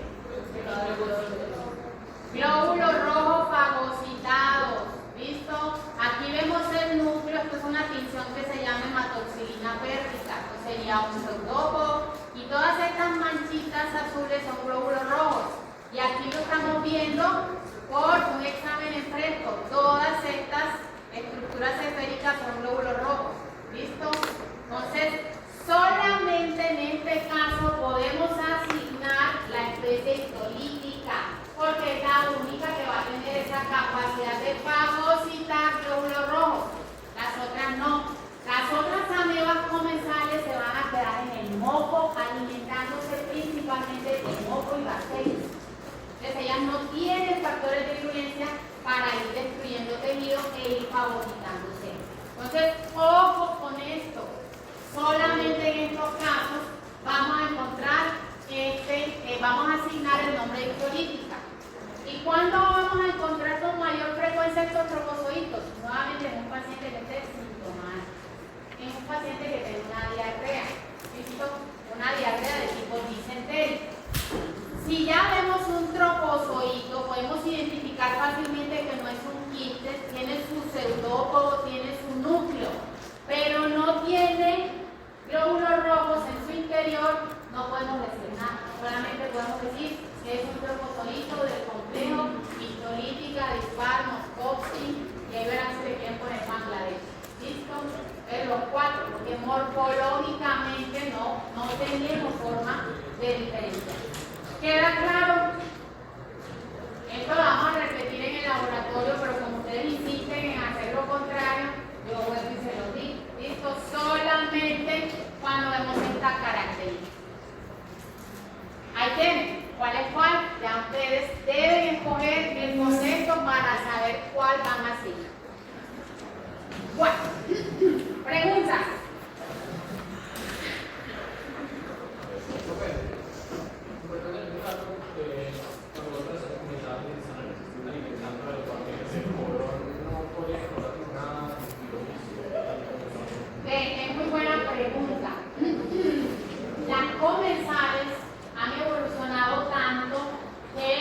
Glóbulos rojos fagocitados. ¿Listo? Aquí vemos el núcleo. Esto es una tinción que se llama hematoxilina pérrica. Esto sería un pseudópodo. Y todas estas manchitas azules son glóbulos rojos. Y aquí lo estamos viendo por un examen en fresco. Todas estas estructuras esféricas son glóbulos rojos. ¿Listo? Entonces, solamente en este caso podemos asignar la especie histolítica, porque es la única que va a tener esa capacidad de fagocitar glóbulos rojos. Las otras no. Las otras amebas comensales se van a quedar en el moco, alimentándose principalmente de moco y bacterias. Entonces ellas no tienen factores para ir destruyendo tejido e ir fagocitándose. Entonces, ojo con esto. Solamente en estos casos vamos a encontrar, vamos a asignar el nombre de histolítica. ¿Y cuándo vamos a encontrar con mayor frecuencia estos trofozoitos? Nuevamente en un paciente que esté sintomático, en un paciente que tenga una diarrea, ¿listo? Una diarrea de tipo disentérico. Si ya vemos un trofozoito, podemos identificar fácilmente que no es un quiste, tiene su pseudópodo, tiene su núcleo, pero no tiene glóbulos rojos en su interior, no podemos decir nada. Solamente podemos decir que es un trofozoito del complejo histolítica, dispar, Moscovsky, y ahí verán si le quieren poner Bangladesh. ¿Listo? Es los cuatro, porque morfológicamente no tenemos forma de diferenciar. ¿Queda claro? Esto lo vamos a repetir en el laboratorio, pero como ustedes insisten en hacer lo contrario, yo vuelvo y se los digo. ¿Listo? Solamente cuando vemos esta característica. Ahí tienen. ¿Cuál es cuál? Ya ustedes deben escoger el concepto para saber cuál van a seguir. Bueno, preguntas. Es muy buena pregunta. Las comensales han evolucionado tanto que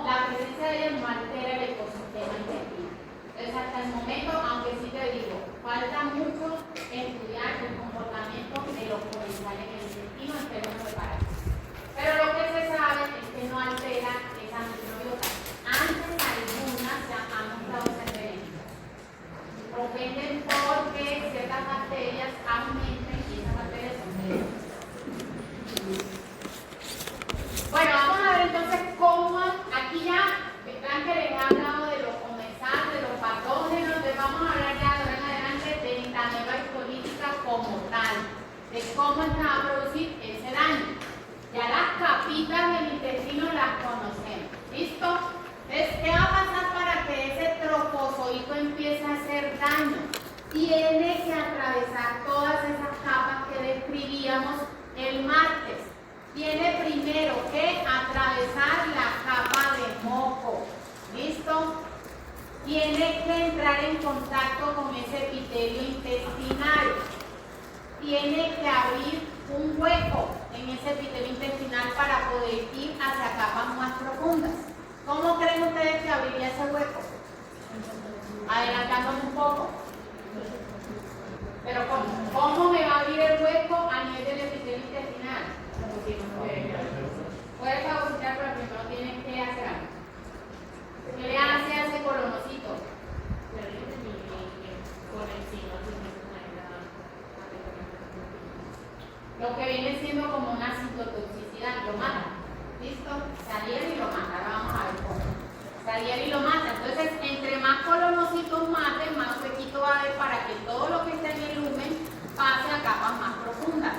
la presencia de ellas no altera el ecosistema intestinal. Entonces, hasta el momento, aunque sí te digo, falta mucho estudiar el comportamiento de los comensales en el intestino en términos de parásitos. Pero lo que se sabe es que no altera esa microbiota. Antes algunas ya han mostrado ser benéficas. Propenden porque ciertas bacterias aumenten y esas bacterias son benéficas. Bueno, vamos a ver entonces cómo, aquí ya, vean que les he hablado de los comensales, de los patógenos, entonces vamos a hablar ya de ahora en adelante de la ameba histolítica como tal, de cómo está a producir ese daño. Ya las capitas del intestino las conocemos, ¿listo? Entonces, ¿qué va a pasar para que ese trofozoito empiece a hacer daño? Tiene que atravesar todas esas capas que describíamos el martes. Tiene primero que atravesar la capa de moco, ¿listo? Tiene que entrar en contacto con ese epitelio intestinal. Tiene que abrir un hueco en ese epitelio intestinal para poder ir hacia capas más profundas. ¿Cómo creen ustedes que abriría ese hueco? Adelantándome un poco. Pero ¿cómo me va a abrir el hueco a nivel del epitelio intestinal? Puede fagocitar, pero primero tienen que hacer algo. ¿Qué le hace a ese colonocito? Lo que viene siendo como una citotoxicidad, lo mata. ¿Listo? Salieron y lo mata. Ahora vamos a ver cómo. Salieron y lo mata. Entonces, entre más colonocitos maten, más huequito va a haber para que todo lo que esté en el lumen pase a capas más profundas.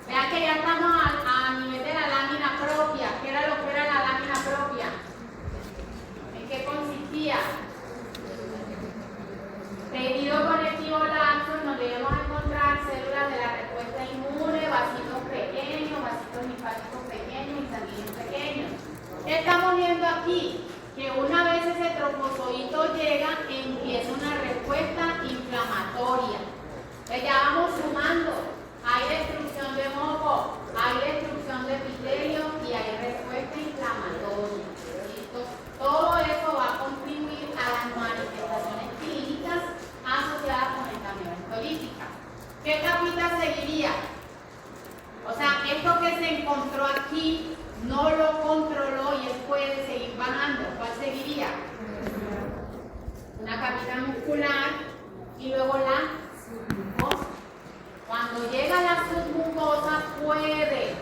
Vean que ya estamos a nivel de la lámina propia. ¿Qué era lo que era la lámina propia? ¿En qué consistía? Tejido conectivo laxo, donde debemos encontrar células de la respuesta inmune, vasitos pequeños, vasitos linfáticos pequeños y sanguíneos pequeños. ¿Qué estamos viendo aquí? Que una vez ese trofozoito llega, empieza una respuesta inflamatoria. Entonces ya vamos sumando. Hay destrucción de moco, hay destrucción de epitelio y hay respuesta inflamatoria. ¿Listo? Todo eso va a contribuir a las manifestaciones clínicas asociadas con esta ameba histolítica. ¿Qué capita seguiría? O sea, esto que se encontró aquí no lo controló y él puede seguir bajando. ¿Cuál seguiría? Una capita muscular y luego la submucosa. Cuando llega la submucosa puede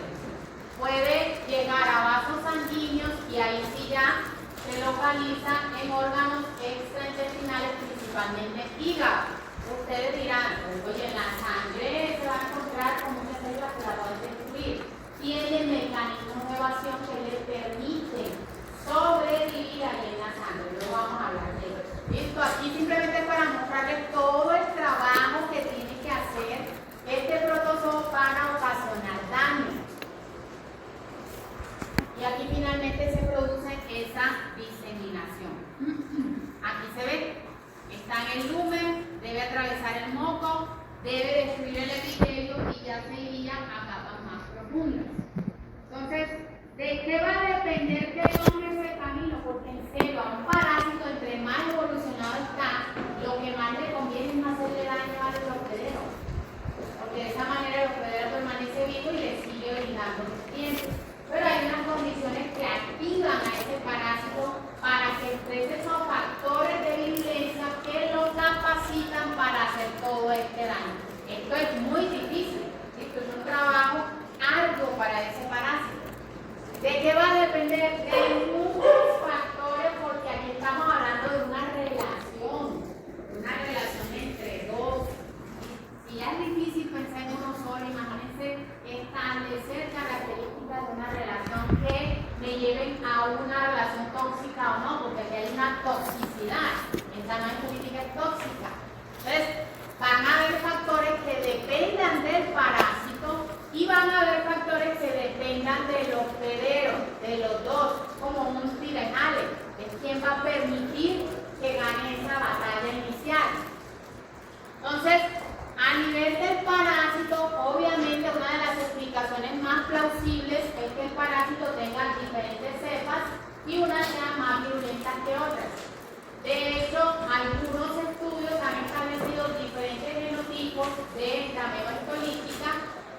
llegar a vasos sanguíneos y ahí sí ya se localiza en órganos extraintestinales, principalmente hígado. Ustedes dirán, oye, en la sangre se va a encontrar con muchas células que la pueden destruir. Tiene mecanismos de evasión que le permiten sobrevivir que me lleven a una relación tóxica o no, porque aquí hay una toxicidad. Esta no es política, es tóxica. Entonces, van a haber factores que dependan del parásito y van a haber factores que dependan del hospedero, de los dos, como un tira y jale. Es quien va a permitir que gane esa batalla inicial. Entonces, a nivel del parásito, obviamente una de las explicaciones más plausibles es que el parásito tenga diferentes cepas y unas sean más virulentas que otras. De hecho, algunos estudios han establecido diferentes genotipos de la ameba histolítica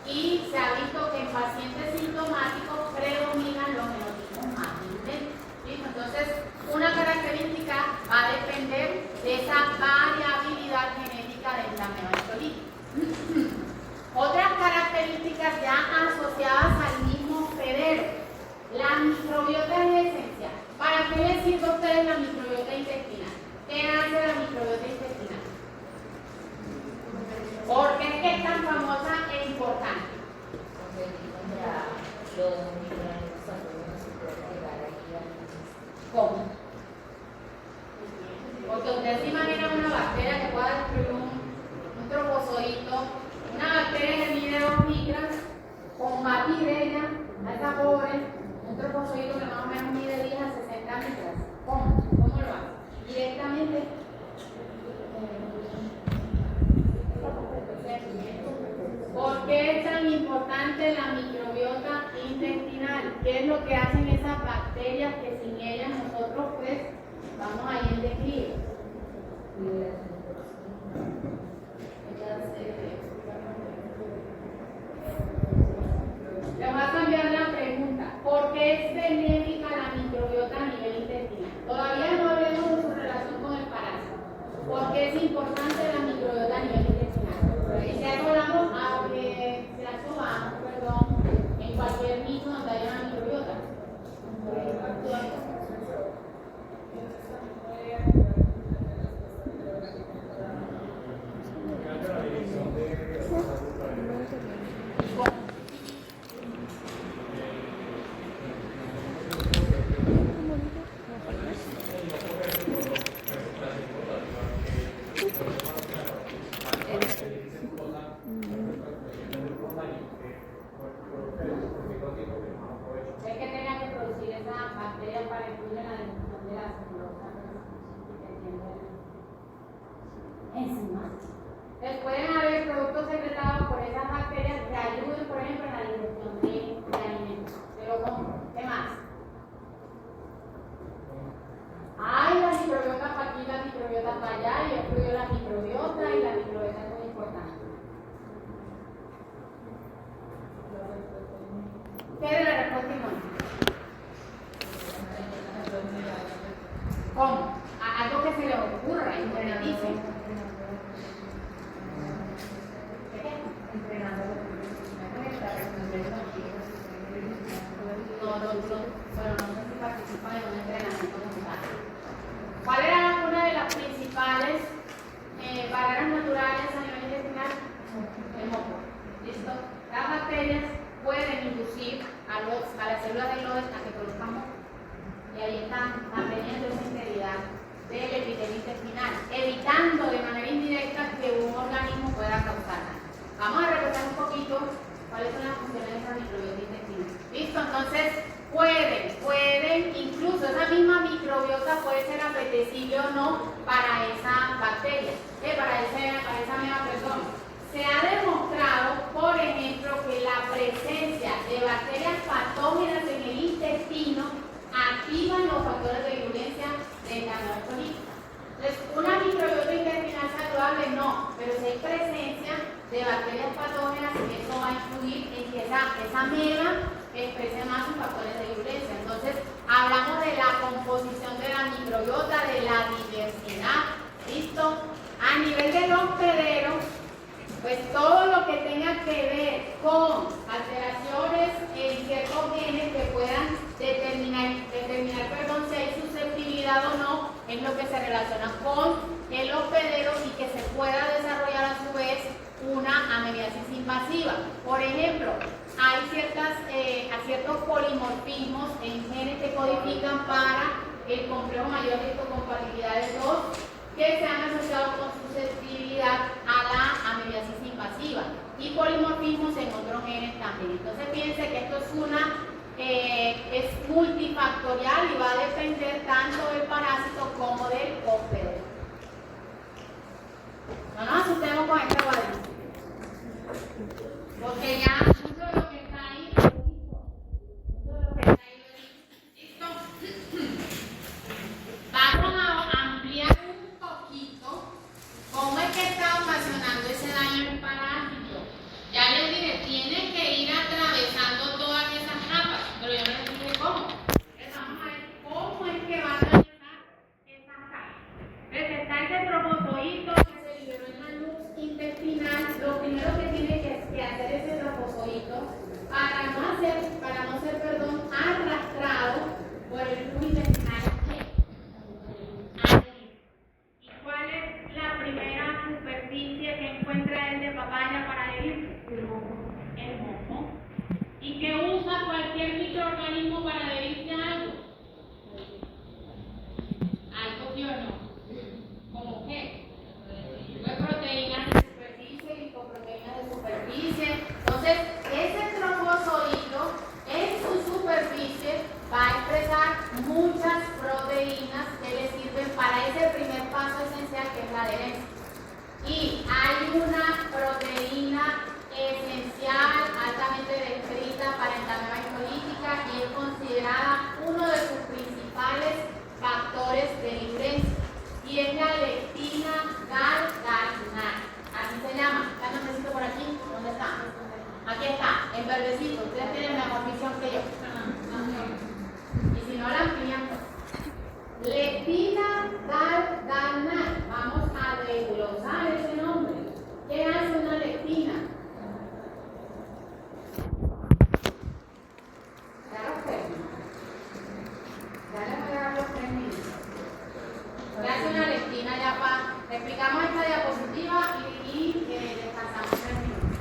y se ha visto que en pacientes sintomáticos predominan los genotipos más virulentos. Entonces, una característica va a depender de esa variabilidad genética de la ameba histolítica. Otras características ya asociadas al mismo hospedero. La microbiota es esencial. ¿Para qué les sirve a ustedes la microbiota intestinal? ¿Qué hace la microbiota intestinal? ¿Por qué es que es tan famosa e importante? ¿Cómo? Porque ustedes se imaginan una bacteria que pueda destruir un tropozoito, una bacteria que mide 2 micras, combatir ella, a esa pobre, un tropozoito que más o menos mide 10 a 60 micras. ¿Cómo? ¿Cómo lo hace? Directamente. ¿Por qué es tan importante la microbiota intestinal? ¿Qué es lo que hacen esas bacterias que sin ellas nosotros pues vamos ahí en declive? Le voy a cambiar la pregunta. ¿Por qué es benéfica la microbiota a nivel intestinal? Todavía no hablemos de su relación con el parásito. ¿Por qué es importante la microbiota a nivel intestinal? Y si hablamos, en cualquier nicho donde haya una microbiota. Es que tenga que producir esa bacteria para incluir en la digestión de la celulosa. Enzimas. Entonces pueden haber productos secretados por esas bacterias que ayuden, por ejemplo, en la digestión de alimentos. Pero ¿cómo? ¿Qué más? Hay la microbiota para aquí, la microbiota para allá, y yo estudio la microbiota y la microbiota es muy importante. ¿Qué de la respuesta inmune? ¿Cómo? Algo que se le ocurra, internalice. Bueno, no sé si participa en un entrenamiento musical. ¿Cuál era una de las principales barreras naturales a nivel intestinal? El moco. ¿Listo? Las bacterias pueden inducir a las células del lodo a que produzcan moco. Y ahí están manteniendo esa integridad del epitelio intestinal, evitando de manera indirecta que un organismo pueda causarla. Vamos a repasar un poquito cuáles son las funciones de esa microbiota intestinal. ¿Listo? Entonces, pueden, incluso esa misma microbiota puede ser apetecible o no para esa bacteria, para esa ameba, perdón. Se ha demostrado, por ejemplo, que la presencia de bacterias patógenas en el intestino activan los factores de virulencia de la ameba histolítica. Entonces, una microbiota intestinal saludable no, pero si hay presencia de bacterias patógenas, eso va a influir en que esa ameba exprese más sus factores de virulencia. Entonces, hablamos de la composición de la microbiota, de la diversidad. ¿Listo? A nivel del hospedero, pues todo lo que tenga que ver con alteraciones en ciertos genes que puedan determinar si hay susceptibilidad o no, es lo que se relaciona con el hospedero y que se pueda desarrollar a su vez una amebiasis invasiva. Por ejemplo, hay ciertos polimorfismos en genes que codifican para el complejo mayor de histocompatibilidad de 2 que se han asociado con susceptibilidad a la amiliasis invasiva y polimorfismos en otros genes también. Entonces fíjense que esto es multifactorial y va a depender tanto del parásito como del hóspede. No nos asustemos con este cuadrito, porque ya mucho de lo que está ahí lo he visto. Mucho de lo que está ahí lo he visto. ¿Listo? Vamos a ampliar un poquito cómo es que está ocasionando ese daño en el parásito. Ya les dije, tiene que ir atravesando todas esas capas, pero yo no les dije cómo. Entonces vamos a ver cómo es que va a atravesar esas capas. Entonces está ese trofozoito que se liberó en la luz intestinal. Lo primero que tiene que hacer ese trofozoito para no ser arrastrado por el flujo intestinal. ¿Y cuál es la primera superficie que encuentra el de papaya para adherirse? El moco. ¿Y qué usa cualquier microorganismo para adherirse a algo? ¿Algo sí o no? ¿Cómo qué? Pues proteínas de superficie, lipoproteínas de superficie. Entonces, ese trofozoito en su superficie va a expresar muchas proteínas que le sirven para ese primer paso esencial que es la adherencia. Y hay una proteína esencial, altamente descrita para entablada histolítica y es considerada uno de sus principales factores de libreza. Y es la lectina galgarinal. Así se llama. ¿Está el nombrecito por aquí? ¿Dónde está? Aquí está, en verdecito. Ustedes tienen mejor visión que yo. Y si no la amplían, pues. Lectina galgarinal. Vamos a desglosar ese nombre. ¿Qué hace una lectina? Ya los términos. Ya les voy a dar los términos. ¿Qué hace una lectina? Ya para. Explicamos esta diapositiva y descansamos 3 minutos.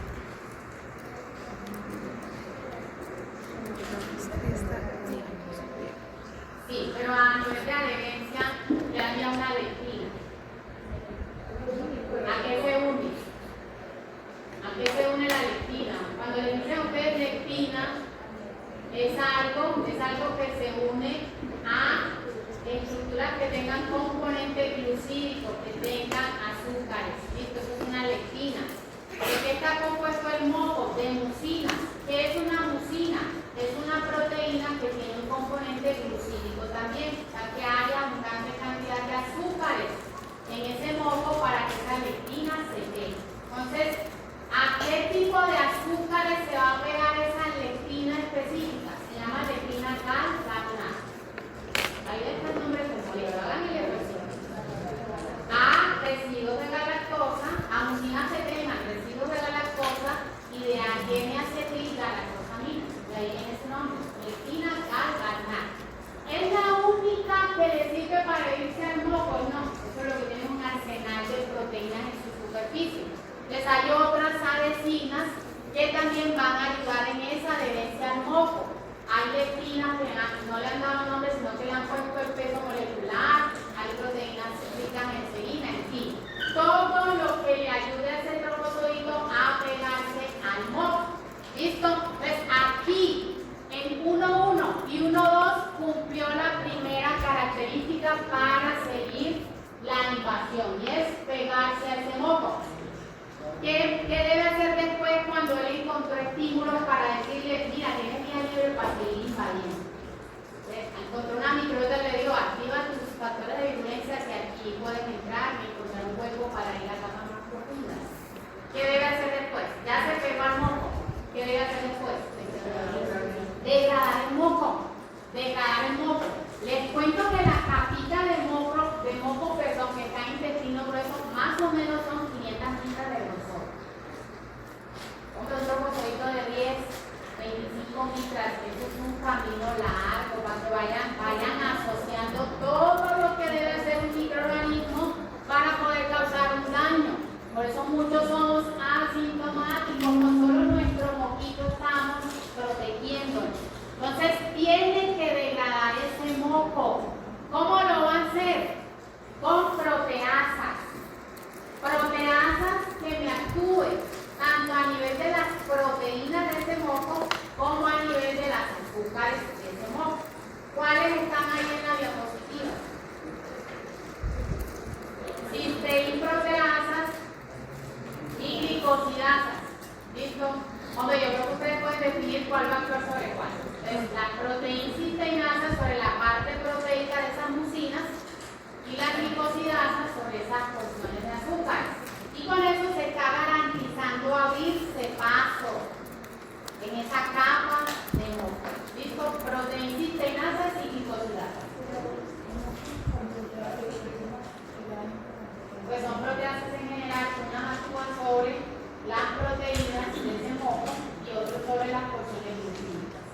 Sí, pero a nivel de adherencia ya había una lectina. ¿A qué se une? ¿A qué se une la lectina? Cuando le dicen a ustedes lectina, es algo que se une a estructuras que tengan componentes glucídicos, que tengan azúcares. ¿Listo? Eso es una lectina. ¿De qué está compuesto el moco? De mucina. ¿Qué es una mucina? Es una proteína que tiene un componente glucídico también, o sea que hay abundante cantidad de azúcares en ese moco para que esa lectina se dé. Entonces, ¿a qué tipo de azúcares se va a pegar esa lectina específica? Se llama lectina galgarinal. Ahí está el nombre del molécula, hagan el ejercicio. A residuos de la lactosa, a mucina cetrina, residuos de la lactosa y de N-acetilgalactosamina. De ahí viene ese nombre, lectina galgarinal. ¿Es la única que le sirve para adherirse al moco? No, eso es lo que tiene un arsenal de proteínas en su superficie. Les hay otras adhesinas que también van a ayudar en esa adherencia al moco. Hay lectinas que no le han dado nombre, sino que le han puesto el peso molecular, hay proteínas ricas en serina, en fin. Todo lo que le ayude a ese trofozoito a pegarse al moco. ¿Listo? Entonces aquí en 1.1 y 1.2 cumplió la primera característica para seguir la invasión y es pegarse a ese moco. ¿Qué debe hacer después cuando él encontró estímulos para decirle, mira, tienes vía libre para seguir invadiendo? Encontró una microbiota y le digo, activa tus factores de virulencia que aquí pueden entrar y encontrar un hueco para ir a capas más profundas. ¿Qué debe hacer después? Ya se pegó al moco. ¿Qué debe hacer después? Degradar el moco. Degradar el moco. Les cuento que la capita de moco que está en intestino grueso, más o menos son 500 libras de grosor. Otro trofozoito de 10, 25 litras. Eso es un camino largo para que vayan asociando todo lo que debe hacer un microorganismo para poder causar un daño. Por eso muchos somos asintomáticos, no solo nuestro moquito estamos definir cuál va a actuar sobre cuál. Entonces, la proteína cisteinasa sobre la parte proteica de esas mucinas y la glicosidasa sobre esas porciones de azúcar. Y con eso se está garantizando abrirse paso en esa capa de moco. ¿Listo? Proteína cisteinasa y glicosidasa. Pues son proteasas en general, unas actúan sobre las proteínas de ese moco y otros sobre las porciones glucímicas.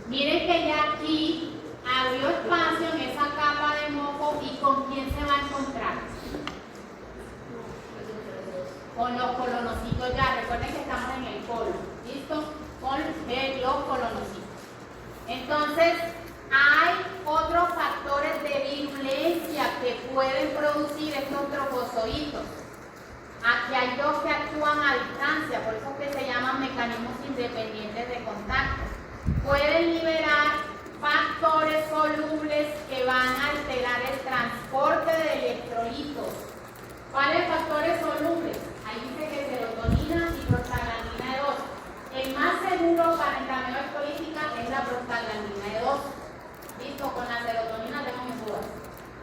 Miren que ya aquí abrió espacio en esa capa de moco y ¿con quién se va a encontrar? Con los colonocitos ya, recuerden que estamos en el colon, ¿listo? Con los colonocitos. Entonces, hay otros factores de virulencia que pueden producir estos trofozoitos. Aquí hay dos que actúan a distancia, por eso es que se llaman mecanismos independientes de contacto. Pueden liberar factores solubles que van a alterar el transporte de electrolitos. ¿Cuáles factores solubles? Ahí dice que serotonina y prostaglandina E2. El más seguro para enfermedad electrolítica es la prostaglandina E2. Listo, con la serotonina tengo mis dudas.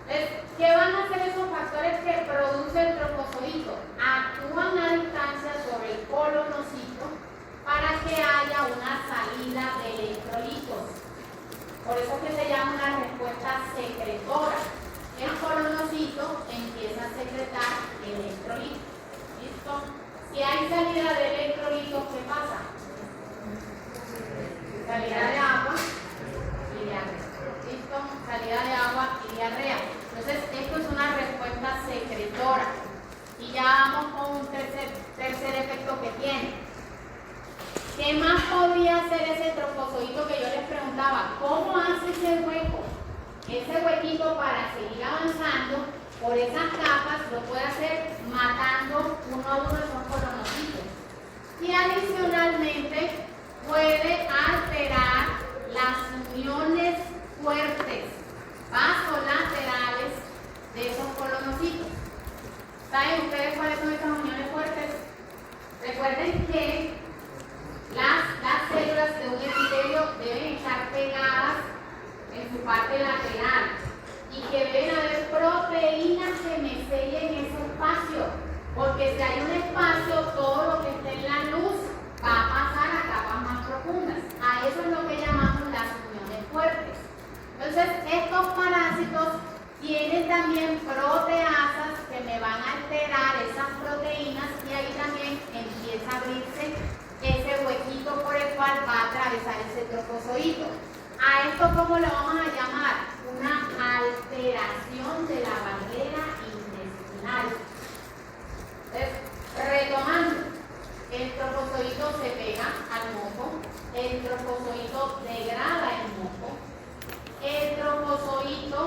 Entonces, ¿qué van a hacer esos factores que producen el trofozoito? Actúan a distancia sobre el colonocito para que haya una salida de electrolitos. Por eso es que se llama una respuesta secretora. El colonocito empieza a secretar electrolitos. ¿Listo? Si hay salida de electrolitos, ¿qué pasa? Salida de agua y diarrea. ¿Listo? Salida de agua y diarrea. Entonces, esto es una respuesta secretora. Y ya vamos con un tercer efecto que tiene. ¿Qué más podría hacer ese trofozoito que yo les preguntaba? ¿Cómo hace ese hueco? Ese huequito para seguir avanzando por esas capas lo puede hacer matando uno a uno esos colonocitos. Y adicionalmente puede alterar las uniones fuertes, vasolaterales de esos colonocitos. ¿Saben ustedes cuáles son estas uniones fuertes? Recuerden que las células de un epitelio deben estar pegadas en su parte lateral y que deben haber proteínas que me sellen ese espacio, porque si hay un espacio, todo lo que esté en la luz va a pasar a capas más profundas. A eso es lo que llamamos las uniones fuertes. Entonces, estos parásitos tienen también proteasas que me van a alterar esas proteínas y ahí también empieza a abrirse ese huequito por el cual va a atravesar ese trofozoito. A esto, ¿cómo lo vamos a llamar? Una alteración de la barrera intestinal. Entonces, retomando, el trofozoito se pega al moco, el trofozoito degrada el moco, el trofozoito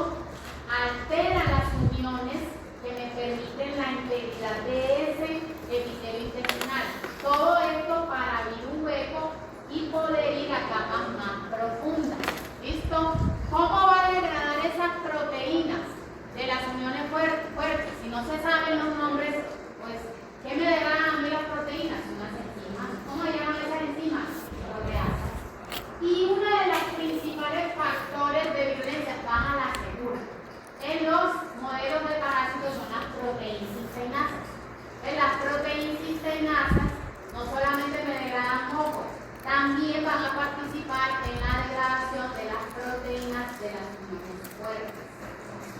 altera las uniones que me permiten la integridad de ese epitelio intestinal. Todo esto para abrir un hueco y poder ir a capas más profundas. ¿Listo? ¿Cómo va a degradar esas proteínas de las uniones fuertes? Si no se saben los nombres, pues, ¿qué me degradan a mí las proteínas? Unas enzimas. ¿Cómo llaman esas enzimas? Proteasas. Y uno de los principales factores de virulencia, van a la segura. En los modelos de parásitos son las proteínas cisteinasas. Las proteínas cisteinasas no solamente me degradan moco, también van a participar en la degradación de las proteínas de las uniones fuertes.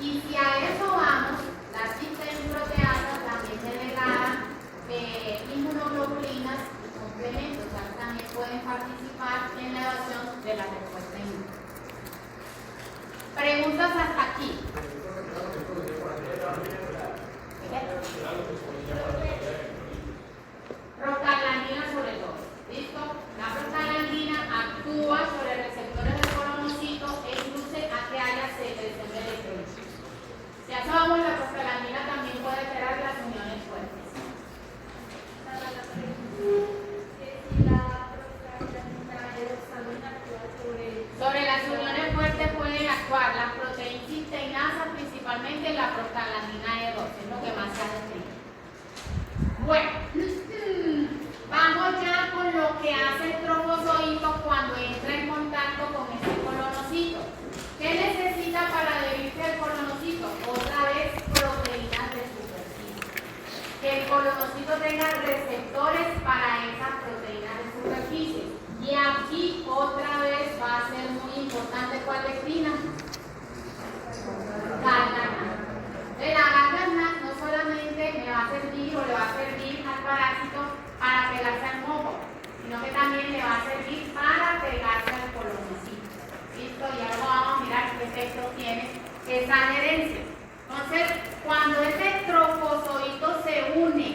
Y si a eso vamos, las cisteinoproteasas también se degradan inmunoglobulinas y complementos, o sea, también pueden participar en la evasión de la respuesta inmune. Preguntas hasta aquí. Prostaglandina sobre todo. ¿Listo? La prostaglandina actúa sobre receptores del colonocito e induce a que haya secreción de electrolitos. Si hacemos la prostaglandina también puede alterar las uniones fuertes. Sobre las uniones fuertes pueden actuar las proteínas cisteinasas que hace el trofozoito cuando entra en contacto con ese colonocito. ¿Qué necesita para adherirse al colonocito? Otra vez proteínas de superficie. Que el colonocito tenga receptores para esas proteínas de superficie. Y aquí otra vez va a ser muy importante cuál lectina. Gangana. La gangana no solamente me va a servir o le va a servir al parásito para pegarse al moco, sino que también le va a servir para pegarse al colonocito. ¿Listo? Y ahora vamos a mirar qué efecto tiene esa adherencia. Entonces, cuando ese trofozoito se une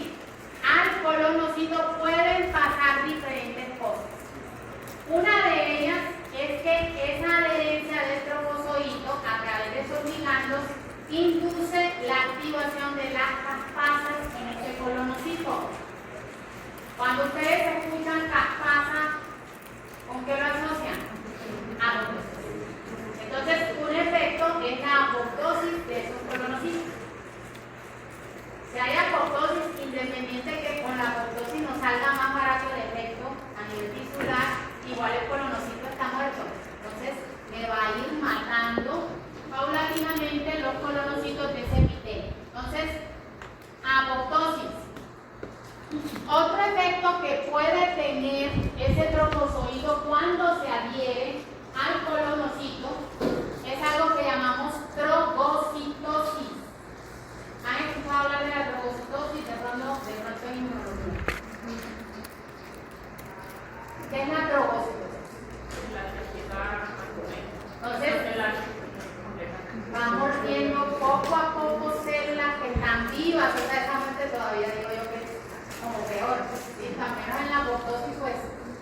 al colonocito, pueden pasar diferentes cosas. Una de ellas es que esa adherencia del trofozoito a través de esos ligandos induce la activación de las caspasas en este colonocito. Cuando ustedes escuchan caspasa, ¿con qué lo asocian? Apoptosis. Entonces, un efecto es la apoptosis de esos colonocitos. Si hay apoptosis, independiente que con la apoptosis nos salga más barato el efecto a nivel tisular, igual el colonocito está muerto. Entonces, me va a ir matando paulatinamente los colonocitos de ese epitelio. Entonces, apoptosis. Otro efecto que puede tener ese trofozoito cuando se adhiere al colonocito es algo que llamamos trogocitosis. ¿Han escuchado hablar de la trogocitosis? De pronto en inmunología. ¿Qué es la trogocitosis? Entonces, va mordiendo poco a poco células que están vivas. O sea, esa muerte todavía digo yo que es como peor. ¿Sí? También en la apoptosis, pues,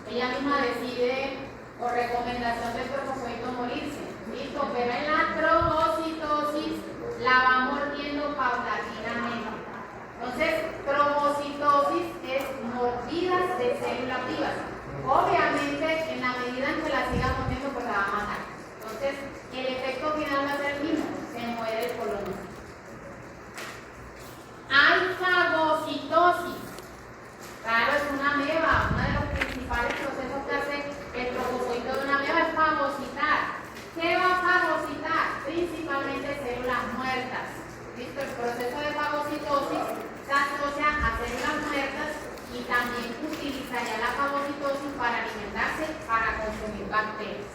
ella misma decide por recomendación del trofozoito morirse. ¿Listo? Pero en la trogocitosis la va mordiendo paulatinamente. Entonces, trogocitosis es mordidas de células vivas. Obviamente, en la medida en que la siga mordiendo, pues la va a matar. Entonces, el efecto final va a ser el mismo, se muere el colonocito. Hay fagocitosis. Claro, es una ameba. Uno de los principales procesos que hace el trofozoito de una ameba es fagocitar. ¿Qué va a fagocitar? Principalmente células muertas. ¿Listo? El proceso de fagocitosis se asocia a células muertas y también utilizaría la fagocitosis para alimentarse, para consumir bacterias.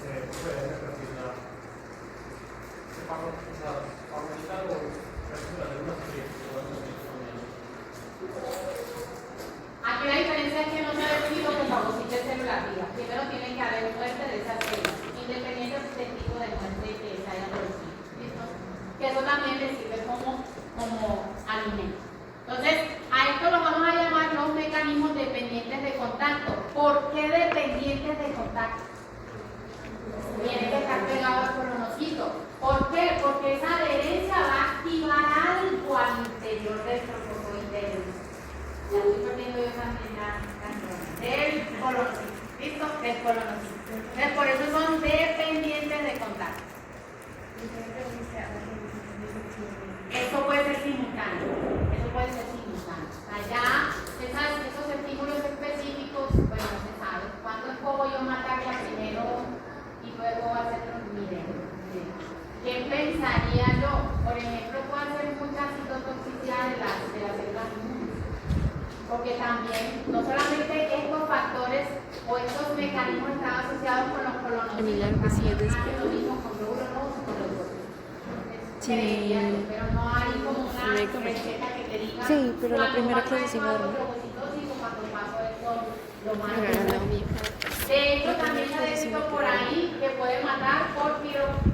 Aquí la diferencia es que no se ha definido que fagocite células vivas. Primero tiene que haber muerte de esas células, independiente del tipo de muerte que se haya producido. ¿Listo? Que eso también le sirve como alimento. Entonces, a esto lo vamos a llamar los mecanismos dependientes de contacto. ¿Por qué dependientes de contacto? Tiene que estar pegado al colonocito. ¿Por qué? Porque esa adherencia va a activar algo al interior del trofozoito interior. Ya estoy perdiendo yo también del colonocito. ¿Listo? Del colonocito. Entonces, por eso son dependientes de contacto. Eso puede ser simultáneo. Eso puede ser simultáneo. Allá, esos estímulos específicos, pues no se sabe. ¿Cuándo escojo yo matarla primero y luego hacerlo? Miren. ¿Qué pensaría yo? Por ejemplo, puedo hacer mucha citotoxicidad de las células inmunes. Porque también, no solamente estos factores o estos mecanismos están asociados con los colonocitos, también hay lo mismo con glóbulos rojos o con los glóbulos. Sí. Pero no hay como una receta que te diga. Sí, pero la primera clase sí me duerme. De hecho, también se ha descrito por ahí que puede matar por pirocoptosis,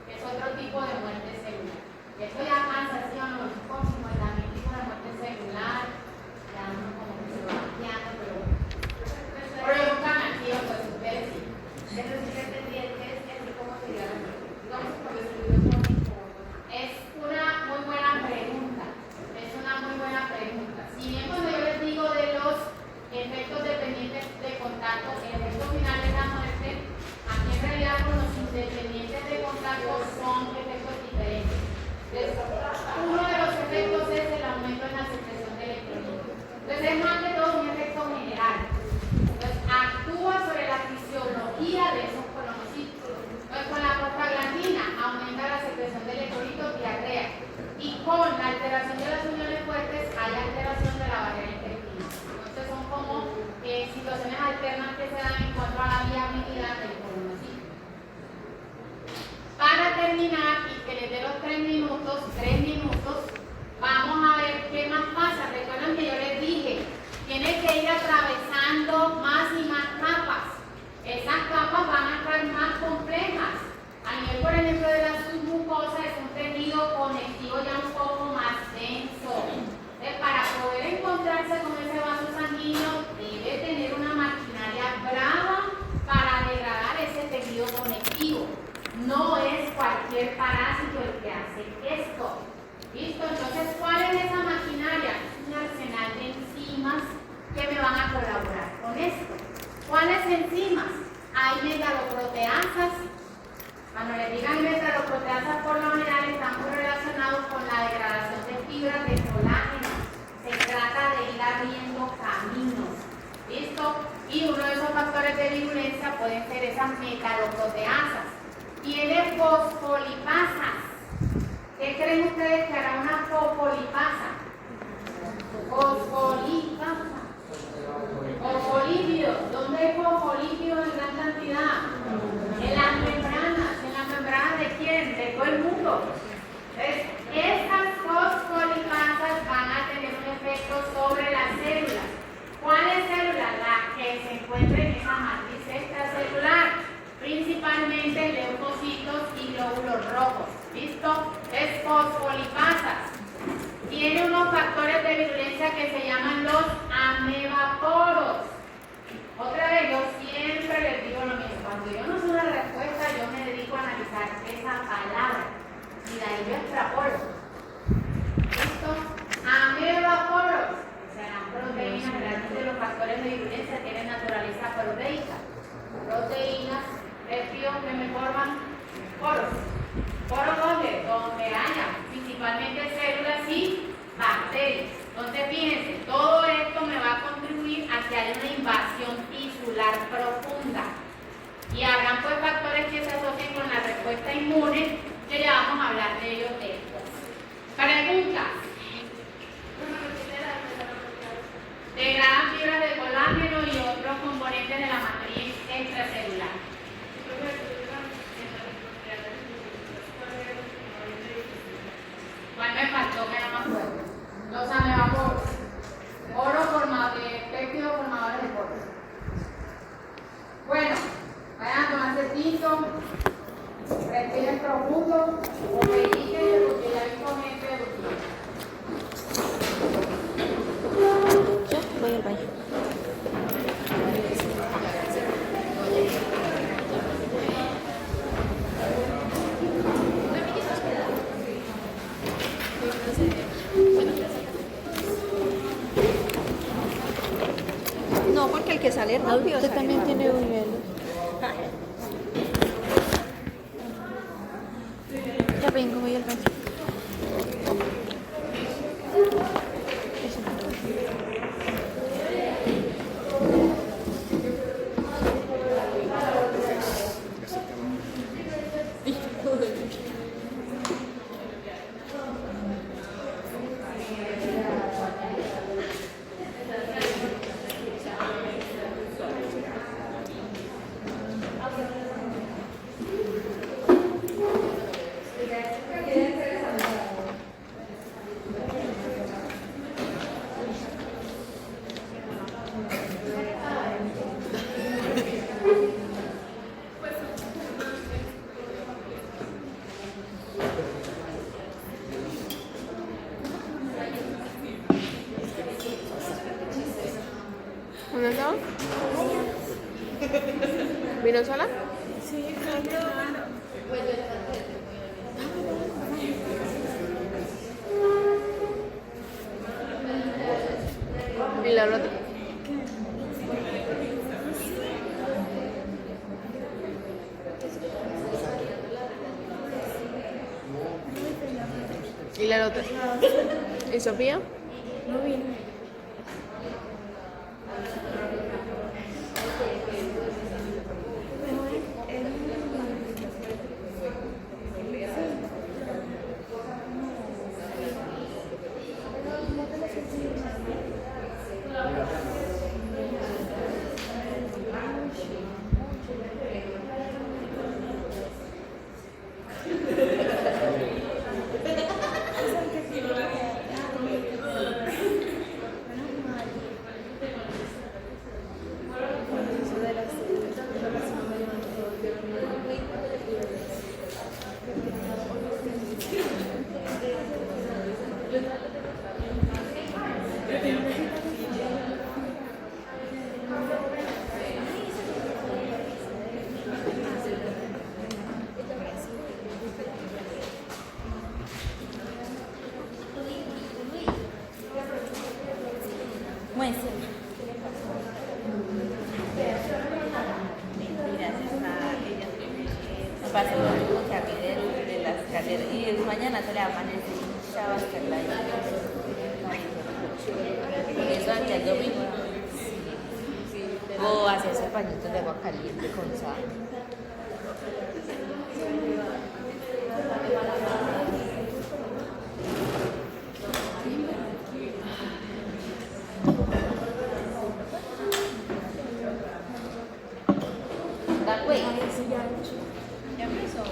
que es otro tipo de muerte celular. Esto ya cansa, ¿sí o no? Es como también tipo de muerte celular, ya uno como que se va ampliando, pero un canacillo, pues ustedes sí. Eso sí que pendientes, así como se llama. Digamos, porque su libro es una muy buena pregunta. Es una muy buena pregunta. Si bien cuando yo les digo de los efectos dependientes de contacto, el efecto final es la muerte, aquí en realidad con los independientes de contacto son efectos diferentes. Uno de los efectos es el aumento en la secreción de electrolitos. Entonces es más alteración de las uniones fuertes hay alteración de la barrera intestina. Entonces son como situaciones alternas que se dan en cuanto a la viabilidad del colonoscopio. Para terminar, y que les dé los 3 minutos, vamos a ver qué más pasa. Recuerden que yo les dije, tiene que ir atravesando más y más capas. Esas capas van a estar más complejas. A nivel, por ejemplo, de la submucosa es un tejido conectivo ya un poco más denso. Entonces, para poder encontrarse con ese vaso sanguíneo, debe tener una maquinaria brava para degradar ese tejido conectivo. No es cualquier parásito el que hace esto. ¿Listo? Entonces, ¿cuál es esa maquinaria? Un arsenal de enzimas que me van a colaborar con esto. ¿Cuáles enzimas? Hay megaloproteasas. Cuando les digan megaloproteasas, por lo general están muy relacionados con la degradación de fibras de colágeno. Se trata de ir abriendo caminos. ¿Listo? Y uno de esos factores de virulencia pueden ser esas megaloproteasas. Tiene fosfolipasas. ¿Qué creen ustedes que hará una fosfolipasa? Fosfolipasa. Fosfolípidos. ¿Dónde hay fosfolípidos en gran cantidad? En las membranas. ¿En las membranas de quién? De todo el mundo. Entonces, estas fosfolipasas van a tener un efecto sobre las células. ¿Cuáles células? Las que se encuentran en esa matriz extracelular. Principalmente leucocitos y glóbulos rojos. ¿Listo? Es fosfolipasas. Tiene unos factores de virulencia que se llaman los amebaporos. Otra vez, yo siempre les digo lo mismo. Cuando yo no sé una respuesta, yo me dedico a analizar esa palabra. Y de ahí yo extrapolo. ¿Listo? Amebaporos. Serán proteínas. Realmente los factores de virulencia tienen naturaleza proteica. Proteínas, residuos que me forman poros. ¿Poros dónde? Donde haya principalmente células y bacterias. Entonces, fíjense, todo esto me va a contribuir a que haya una invasión tisular profunda. Y habrán pues factores que se asocien con la respuesta inmune, que ya vamos a hablar de ellos después. Pregunta. Degradan fibras de colágeno y otros componentes de la matriz extracelular. ¿Cuál me faltó que no me acuerdo? Los amebaporos. Péptidos formadores de poros. Bueno, vayan a tomarse tinto, respiren profundo, o mediten, porque ya vi con gente de Yo voy al baño. No, porque el que sale rápido Usted sale también rápido. tiene buñuelos. Ya vengo, voy al baño. ¿Dónde estaba? ¿Vino sola? ¿Y la otra? ¿Y la otra? ¿Y Sofía? No vino. Muéstrame. Mira, me pasa lo mismo que a mí de las escaleras. Y mañana se le amanece hinchado hasta el aire. Eso antes el domingo. O hacerse pañitos de agua caliente con sal. That way. Ya empezó.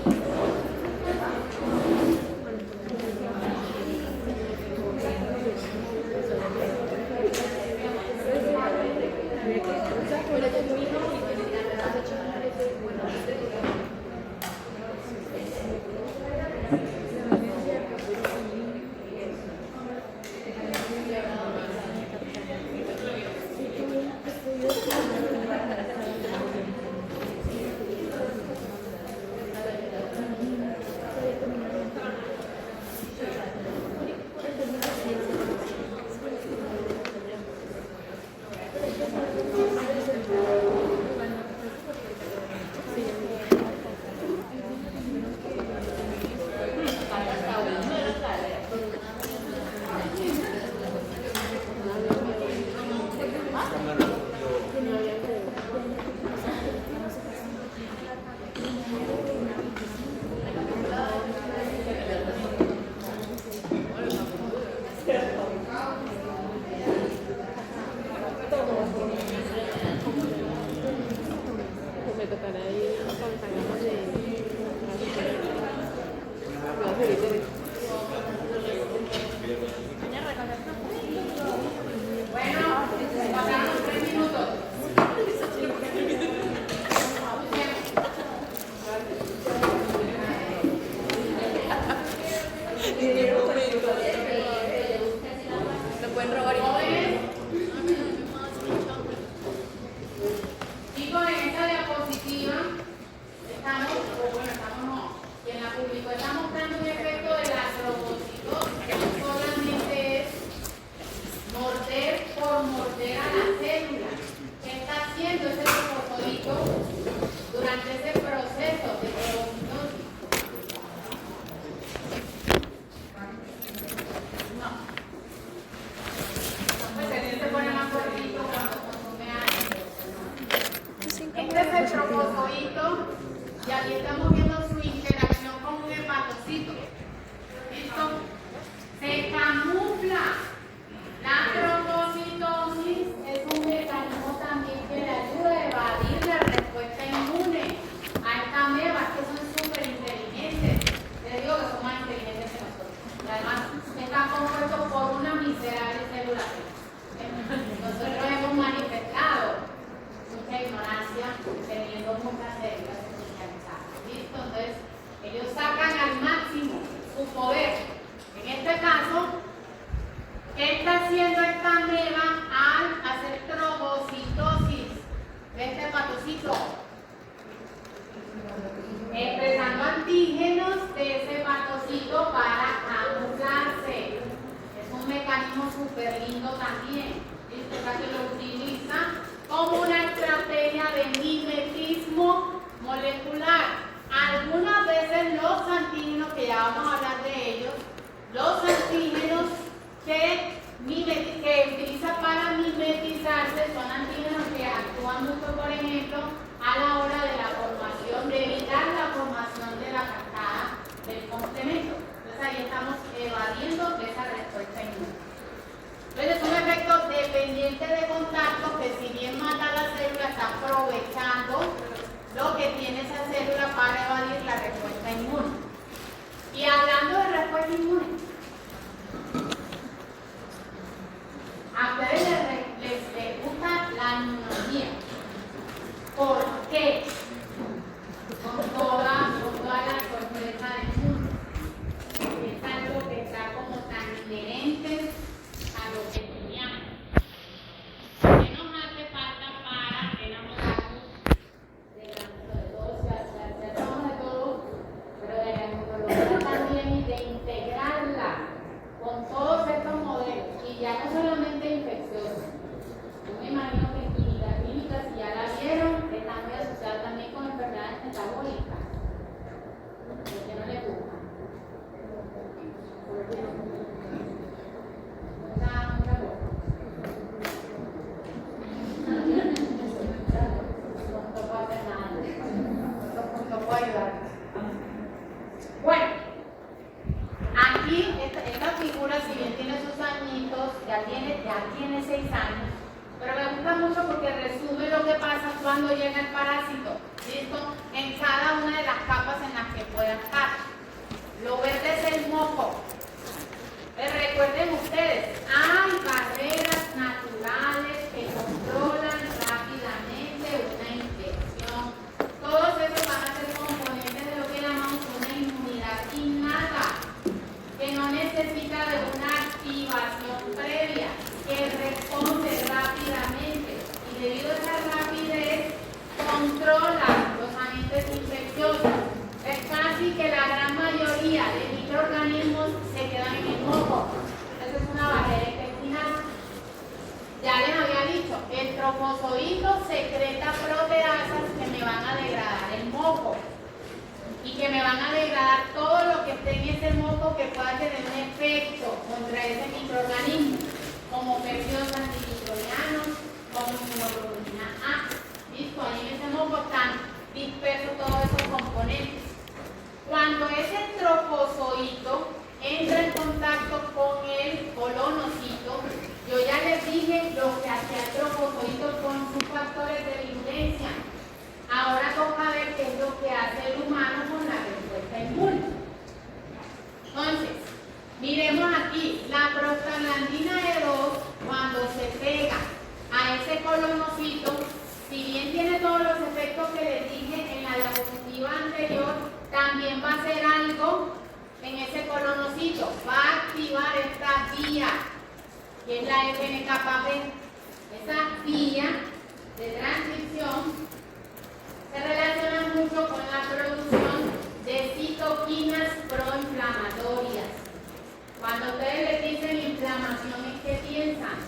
Me tocará ir con sangamos de... Bueno, pasaron 3 minutos. Lo pueden robar y... Jóvenes, chicos, en esta diapositiva estamos, o bueno, estamos no, y en la público está mostrando un efecto de la trombocitosis, que no solamente es morder por morder a la célula. ¿Qué está haciendo ese trombocito durante ese proceso de trombocitosis? No. Pues el se pone más cortito cuando consume aire. Este es el trombocito y aquí estamos viendo su interacción con un hepatocito. ¿Listo? Se camufla. La trombocitosis es un mecanismo también que le ayuda a evadir la respuesta inmune a estas amebas que son súper inteligentes. Les digo que son más inteligentes que nosotros. Y además están compuestos por una miserable célula. Nosotros hemos manifestado mucha ignorancia teniendo muchas células especializadas. ¿Listo? Entonces, ellos sacan al máximo su poder. En este caso, ¿qué está haciendo esta ameba al hacer trombocitosis de este hepatocito? Expresando antígenos de ese hepatocito para camuflarse. Es un mecanismo súper lindo también. ¿Listo? O sea, que lo utiliza como una estrategia de mimetismo molecular. Algunas veces los antígenos, que ya vamos a hablar de ellos, los antígenos que utiliza para mimetizarse son antígenos que actúan mucho, por ejemplo, a la hora de la formación, de evitar la formación de la cascada del complemento. Entonces ahí estamos evadiendo esa respuesta inmune. Entonces es un efecto dependiente de contacto que, si bien mata la célula, está aprovechando lo que tiene esa célula para evadir la respuesta inmune. Y hablando de respuesta inmune, a ustedes les gusta la inmunología. ¿Por qué? Con toda la sorpresa del mundo. Es algo que está como tan inherente a lo que teníamos. ¿Qué nos hace falta para enamorarnos de todo, pero de la inmunología también, y de integrarla cuando llega el parásito, ¿listo? En cada una de las capas en las que pueda estar. Lo verde es el moco. Recuerden ustedes, hay barreras naturales que controlan rápidamente una infección. Todos esos van a ser componentes de lo que llamamos una inmunidad innata, que no necesita de una activación previa, que responde rápidamente y debido a esa rapidez controla los agentes infecciosos. Es casi que la gran mayoría de microorganismos se quedan en el moco. Esa es una barrera intestinal. Ya les había dicho, el trofozoito secreta proteasas que me van a degradar el moco y que me van a degradar todo lo que esté en ese moco que pueda tener un efecto contra ese microorganismo, como péptidos antimicrobianos, como inmunoglobulina A. ¿Listo? Ahí en ese moco están dispersos todos esos componentes. Cuando ese trofozoito entra en contacto con el colonocito, yo ya les dije lo que hacía el trofozoito con sus factores de virulencia. Ahora toca ver qué es lo que hace el humano con la respuesta inmune. Entonces, miremos aquí, la prostaglandina E2, cuando se pega a ese colonocito, si bien tiene todos los efectos que les dije en la diapositiva anterior, también va a hacer algo en ese colonocito, va a activar esta vía, que es la FNKP. Esa vía de transcripción se relaciona mucho con la producción de citoquinas proinflamatorias. Cuando ustedes les dicen inflamación, ¿qué piensan?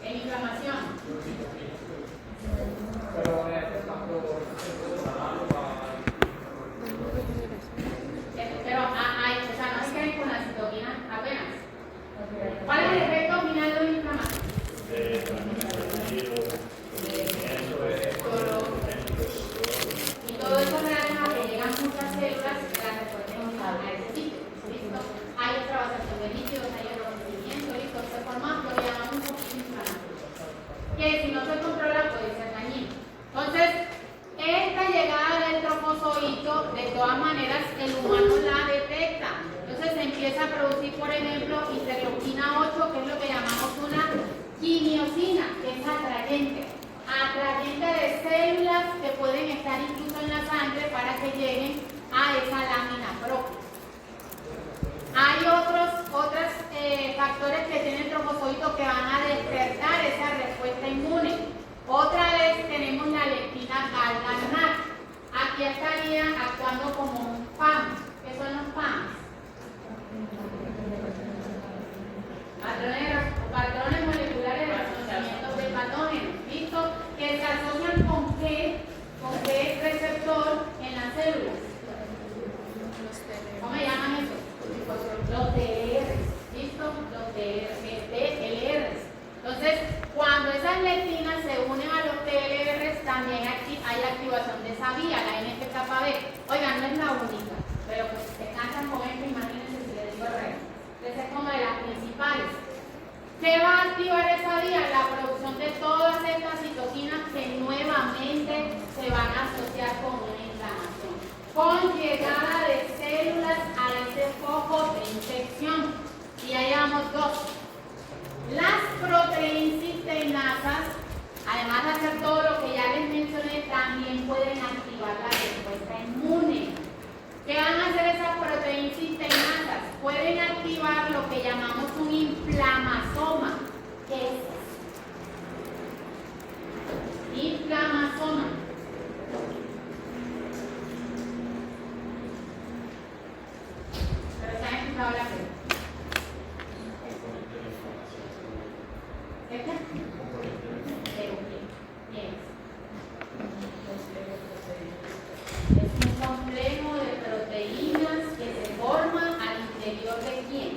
En inflamación. Pero o sea, no se queden con la citoquina apenas. ¿Cuál es el efecto final de una inflamación? Y todo eso gracias a que llegan muchas células que las reporten a ese sitio. ¿Listo? Hay otra vaciación de líquidos, hay enrojecimiento, ¿listo? Se forma lo que llamamos un poquito inflamatorio, que si no se controla puede ser dañino. Entonces, esta llegada del trofozoito, de todas maneras, el humano la detecta. Entonces se empieza a producir, por ejemplo, interleuquina 8, que es lo que llamamos una quimiosina, que es atrayente de células que pueden estar incluso en la sangre para que lleguen a esa lámina propia. Hay otros factores que tienen el trofozoito que van a despertar esa respuesta inmune. Otra vez tenemos la leptina galganat. Aquí estaría actuando como un PAM. ¿Qué son los PAMs? Patrones moleculares de asociamiento de patógenos. ¿Listo? Que se asocian con qué receptor en las células. ¿Cómo se llaman esos? Los TLRs. ¿Listo? Los TLRs. Entonces, cuando esas leptinas se unen a los TLRs, también hay activación de esa vía, la NF-κB. Oigan, no es la única, pero pues se cansan con esto, imagínense si les digo el resto. Entonces es como de las principales. ¿Qué va a activar esa vía? La producción de todas estas citoquinas que nuevamente se van a asociar con una inflamación, con llegada de células a ese foco de infección. Y ya llevamos dos. Las proteínas, además de hacer todo lo que ya les mencioné, también pueden activar la respuesta inmune. ¿Qué van a hacer esas proteínas cistenasas? Pueden activar lo que llamamos un inflamasoma. ¿Qué es eso? Inflamasoma. Pero se han escuchado la pregunta. ¿Qué? ¿Pero qué es? Es un complejo de proteínas que se forman al interior de quién.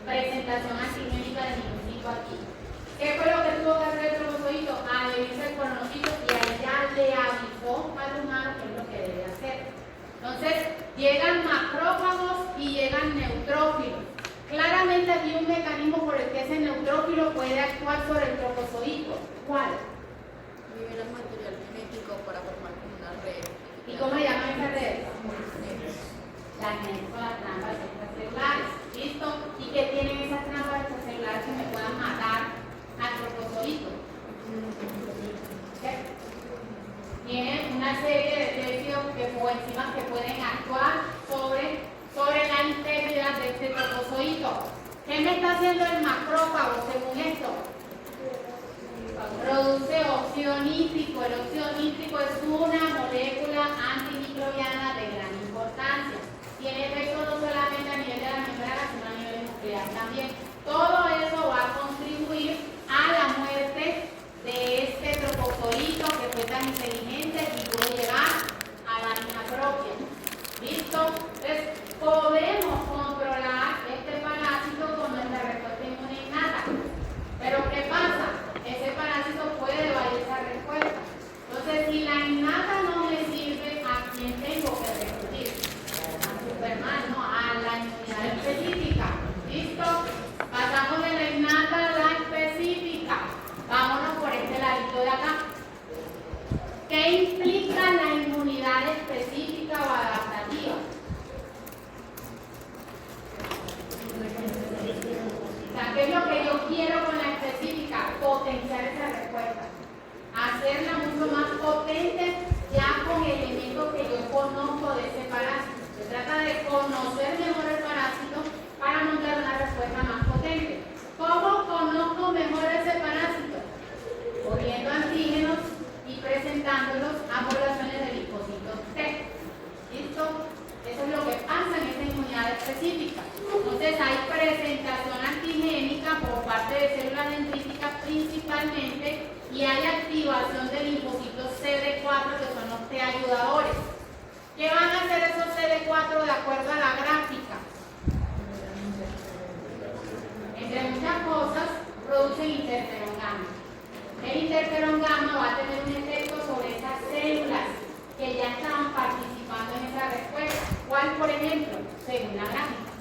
presentación antigénica del linfocito aquí. ¿Qué fue lo que tuvo que hacer el trombocito? Adherirse al colonoscito y a ella le avisó al humano qué es lo que debe hacer. Entonces, llegan macrófagos y llegan neutrófilos. Claramente hay un mecanismo por el que ese neutrófilo puede actuar sobre el trombocito. ¿Cuál? Liberan material genético para formar una red. ¿Y cómo se llama esa red? Las trampas extracelulares. ¿Listo? ¿Y qué tienen esas trampas extracelulares que me puedan matar al trombocito? Tienen una serie de tejidos o enzimas que pueden actuar sobre la integridad de este trombocito. ¿Qué me está haciendo el macrófago según esto? Produce óxido nítrico. El óxido nítrico es una molécula antimicrobiana de gran importancia. Tiene efecto no solamente a nivel de la membrana, sino a nivel nuclear también. Todo eso va a contribuir a la muerte de este trombocito que fue tan inteligente y pudo llegar a la vida propia. ¿Listo? Entonces, podemos controlar este parásito con nuestra respuesta inmune innata. Pero ¿qué pasa? Ese parásito puede evadir esa respuesta. Entonces, si la innata no me sirve, ¿a quién tengo que recurrir? A Superman, no, a la inmunidad específica. ¿Listo? Pasamos de la innata a la específica. Vámonos por este ladito de acá. ¿Qué implica la inmunidad específica o adaptativa? O sea, ¿qué es lo que yo quiero con la específica? Potenciar esa respuesta. Hacerla mucho más potente ya con elementos que yo conozco de ese parásito. Se trata de conocer mejor el parásito para montar una respuesta más potente. ¿Cómo conozco mejor ese parásito? Cogiendo antígenos y presentándolos a poblaciones de linfocitos T. ¿Listo? Eso es lo que pasa en esa inmunidad específica. Entonces hay presentación antigénica por parte de células dendríticas principalmente y hay activación de linfocitos CD4 que son los T ayudadores. ¿Qué van a hacer esos CD4 de acuerdo a la gráfica? Entre muchas cosas, producen interferón gamma. El interferón gamma va a tener un efecto sobre esas células que ya estaban participando en esa respuesta. ¿Cuál, por ejemplo? Según la gráfica.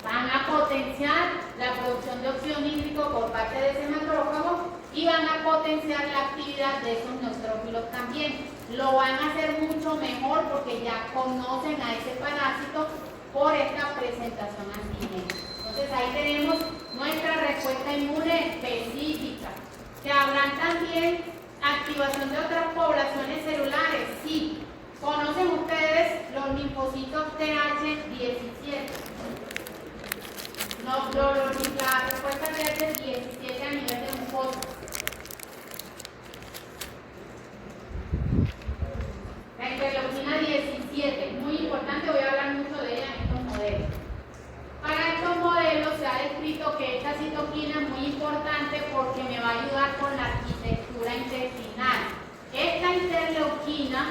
Van a potenciar la producción de óxido nítrico por parte de ese macrófago y van a potenciar la actividad de esos neutrófilos también. Lo van a hacer mucho mejor porque ya conocen a ese parásito por esta presentación antigénica. Entonces ahí tenemos nuestra respuesta inmune específica. ¿Se habrán también activación de otras poblaciones celulares? Sí. ¿Conocen ustedes los linfocitos TH17? No, la respuesta TH17 a nivel de un fósforo. La interleucina 17, muy importante, voy a hablar mucho de ella en estos modelos. Para estos modelos se ha descrito que esta citoquina es muy importante porque me va a ayudar con la arquitectura intestinal. Esta interleuquina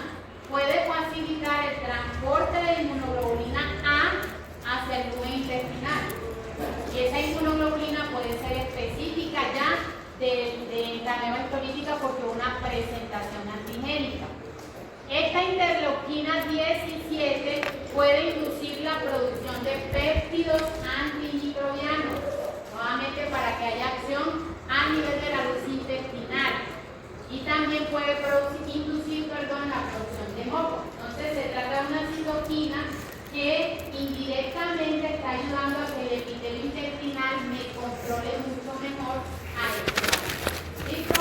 puede facilitar el transporte de inmunoglobulina A hacia el lumen intestinal. Y esa inmunoglobulina puede ser específica ya de entameba histolítica porque una presentación antigénica. Esta interleuquina 17 puede inducir la producción de péptidos antimicrobianos, nuevamente para que haya acción a nivel de la luz intestinal. Y también puede inducir la producción de moco. Entonces se trata de una citoquina que indirectamente está ayudando a que el epitelio intestinal me controle mucho mejor a esto. ¿Listo?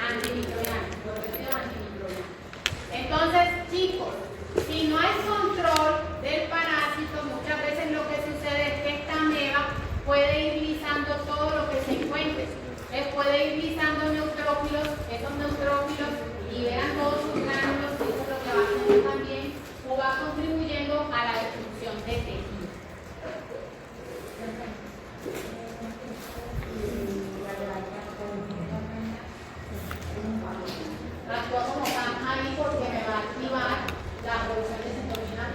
Antimicrobiano, entonces, chicos, si no hay control del parásito, muchas veces lo que sucede es que esta ameba puede ir lisando todo lo que se encuentre. Les puede ir lisando neutrófilos, esos neutrófilos liberan todos sus gránulos y eso es lo que va haciendo también o va contribuyendo a la destrucción de tejido. Actúa como pan ahí porque me va a activar la producción de citoquina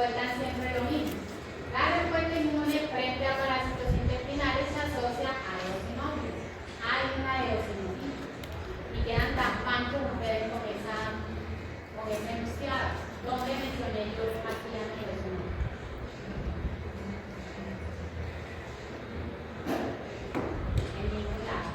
recuerdan siempre lo mismo. La respuesta inmune frente a parásitos intestinales se asocia a eosinofilos. Hay una eosinofilia. Y quedan tan panchos ustedes con esa enunciada. ¿Dónde mencioné yo aquí a la eosinofilia? En ningún lado.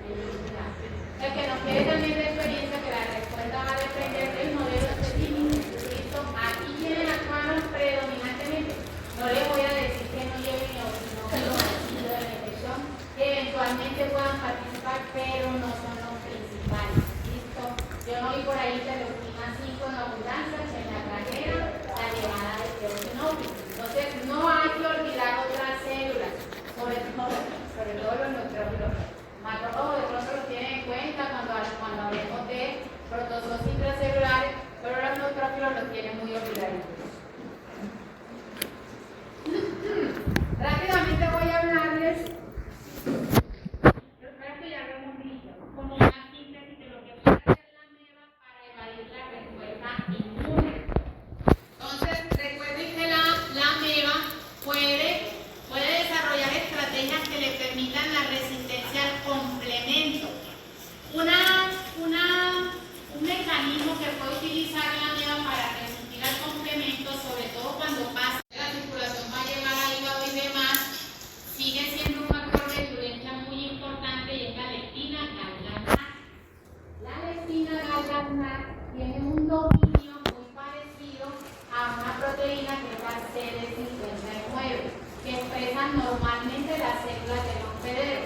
En ningún lado. El que nos quede también de experiencia que la respuesta va a depender del modelo específico. ¿Listo? Aquí quienes actuaron predominantemente. No les voy a decir que no lleven eosinófilos al sitio de la infección, que eventualmente puedan participar, pero no son los principales. ¿Listo? Yo no vi por ahí interleuquina 5 en abundancia, que en la carrera la llegada de eosinófilos. Entonces, no hay que olvidar otras células, sobre todo los neutrófilos. Macrófagos de pronto los tienen en cuenta cuando hablemos de protozoos intracelulares, pero los neutrófilos los tienen muy olvidaditos. Rápidamente voy a hablarles, yo creo que ya lo hemos dicho, como una síntesis de lo que puede hacer la ameba para evadir la respuesta inmune. Entonces, recuerden que la ameba puede desarrollar estrategias que le permitan la resistencia al complemento. Un mecanismo que puede utilizar la ameba para resistir al complemento, sobre todo cuando pasa la circulación va a llegar al hígado y demás, sigue siendo un factor de virulencia muy importante y es la leptina galganar. La leptina galganar tiene un dominio muy parecido a una proteína que es la CD59, que expresan normalmente las células del hospedero.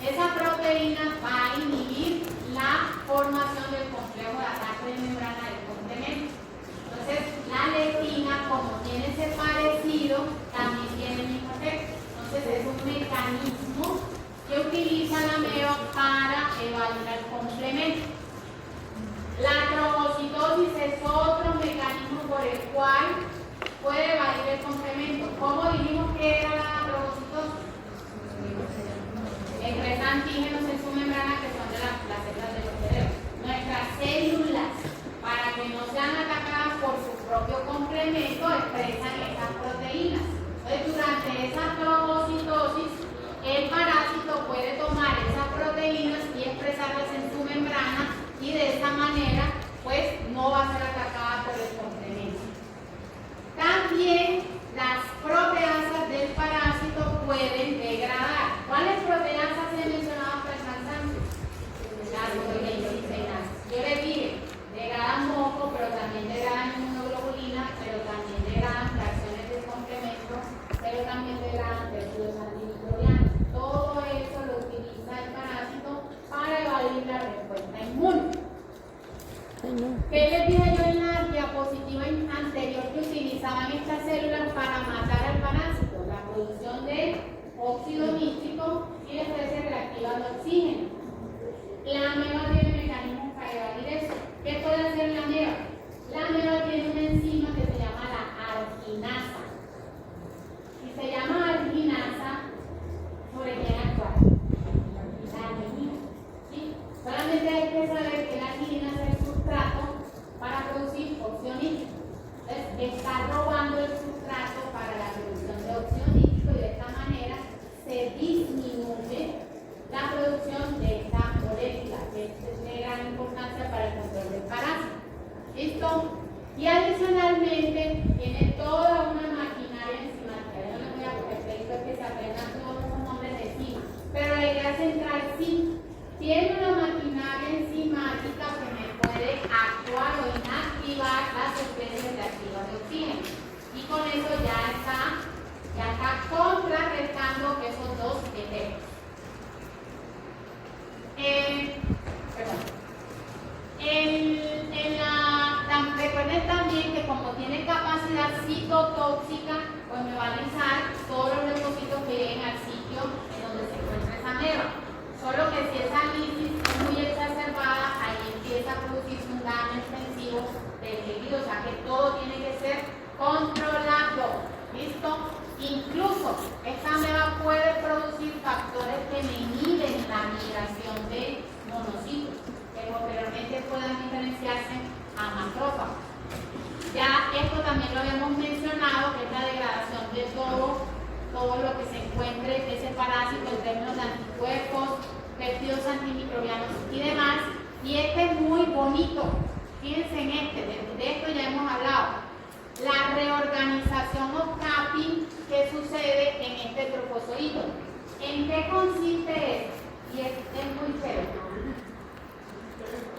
Esa proteína va a inhibir la formación del complejo de ataque de membrana del complemento. Entonces, la leptina, como tiene ese parecido, también tiene el mismo efecto. Entonces, es un mecanismo que utiliza la ameba para evaluar el complemento. La trombocitosis es otro mecanismo por el cual puede evadir el complemento. ¿Cómo dijimos que era la trombocitosis? Expresa antígenos en su membrana que son de las células del hospedero. Nuestras células, para que no sean atacadas por su propio complemento, expresan esas proteínas. Entonces, durante esa trombocitosis, el parásito puede tomar esas proteínas y expresarlas en su membrana y de esa manera, pues, no va a ser atacada por el complemento. También las proteasas del parásito pueden degradar. ¿Cuáles proteasas he mencionado para el cansancio? Las proteínas. Yo les dije, degradan moco, pero también degradan inmunoglobulina, pero también degradan fracciones del complemento, pero también degradan péptidos antimicrobianos. Todo eso lo utiliza el parásito para evadir la respuesta inmune. ¿Qué les dije yo en la diapositiva anterior que utilizaban estas células para matar al parásito? La producción de óxido nítrico y después se reactiva el oxígeno. La ameba tiene mecanismos para evadir eso. ¿Qué puede hacer la ameba? La ameba tiene una enzima que se llama la arginasa. Y se llama arginasa, ¿sobre quién actúa? La arginina. ¿Sí? Solamente hay que saber que la arginina es el sustrato para producir óxido nítrico. Entonces, está robando el sustrato para la producción de óxido nítrico y de esta manera se disminuye la producción de esta molécula, que es de gran importancia para el control del parásito. ¿Listo? Y adicionalmente tiene toda una maquinaria enzimática. Yo no les voy a poner que se aprendan todos los nombres de enzima, pero la idea central sí tiene una maquinaria enzimática que me puede actuar o inactivar las especies reactivas de oxígeno. Y con eso ya está contrarrestando esos dos efectos. Recuerden también que como tiene capacidad citotóxica, pues me va a alisar todos los leucocitos que lleguen al sitio en donde se encuentra esa ameba. Solo que si esa lisis es muy exacerbada, ahí empieza a producirse un daño extensivo del tejido, o sea que todo tiene que ser controlado. ¿Listo? Incluso esta ameba puede producir factores que me inhiben la migración de todo lo que se encuentre de ese parásito en términos de anticuerpos, péptidos antimicrobianos y demás. Y este es muy bonito. Fíjense en de esto ya hemos hablado. La reorganización o capping que sucede en este trofozoito. ¿En qué consiste esto? Y es muy chévere.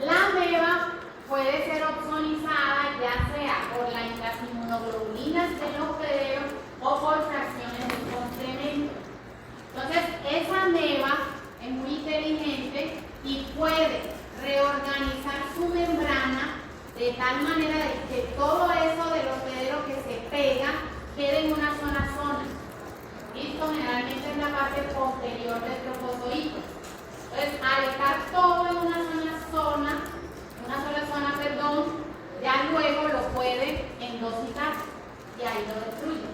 La ameba puede ser opsonizada ya sea por las inmunoglobulinas del hospedero o por fracciones de complemento. Entonces, esa ameba es muy inteligente y puede reorganizar su membrana de tal manera de que todo eso del hospedero que se pega quede en una sola zona. ¿Listo? Generalmente en la parte posterior del trofozoito. Entonces, al estar todo en una sola zona, ya luego lo puede endositar y ahí lo destruye.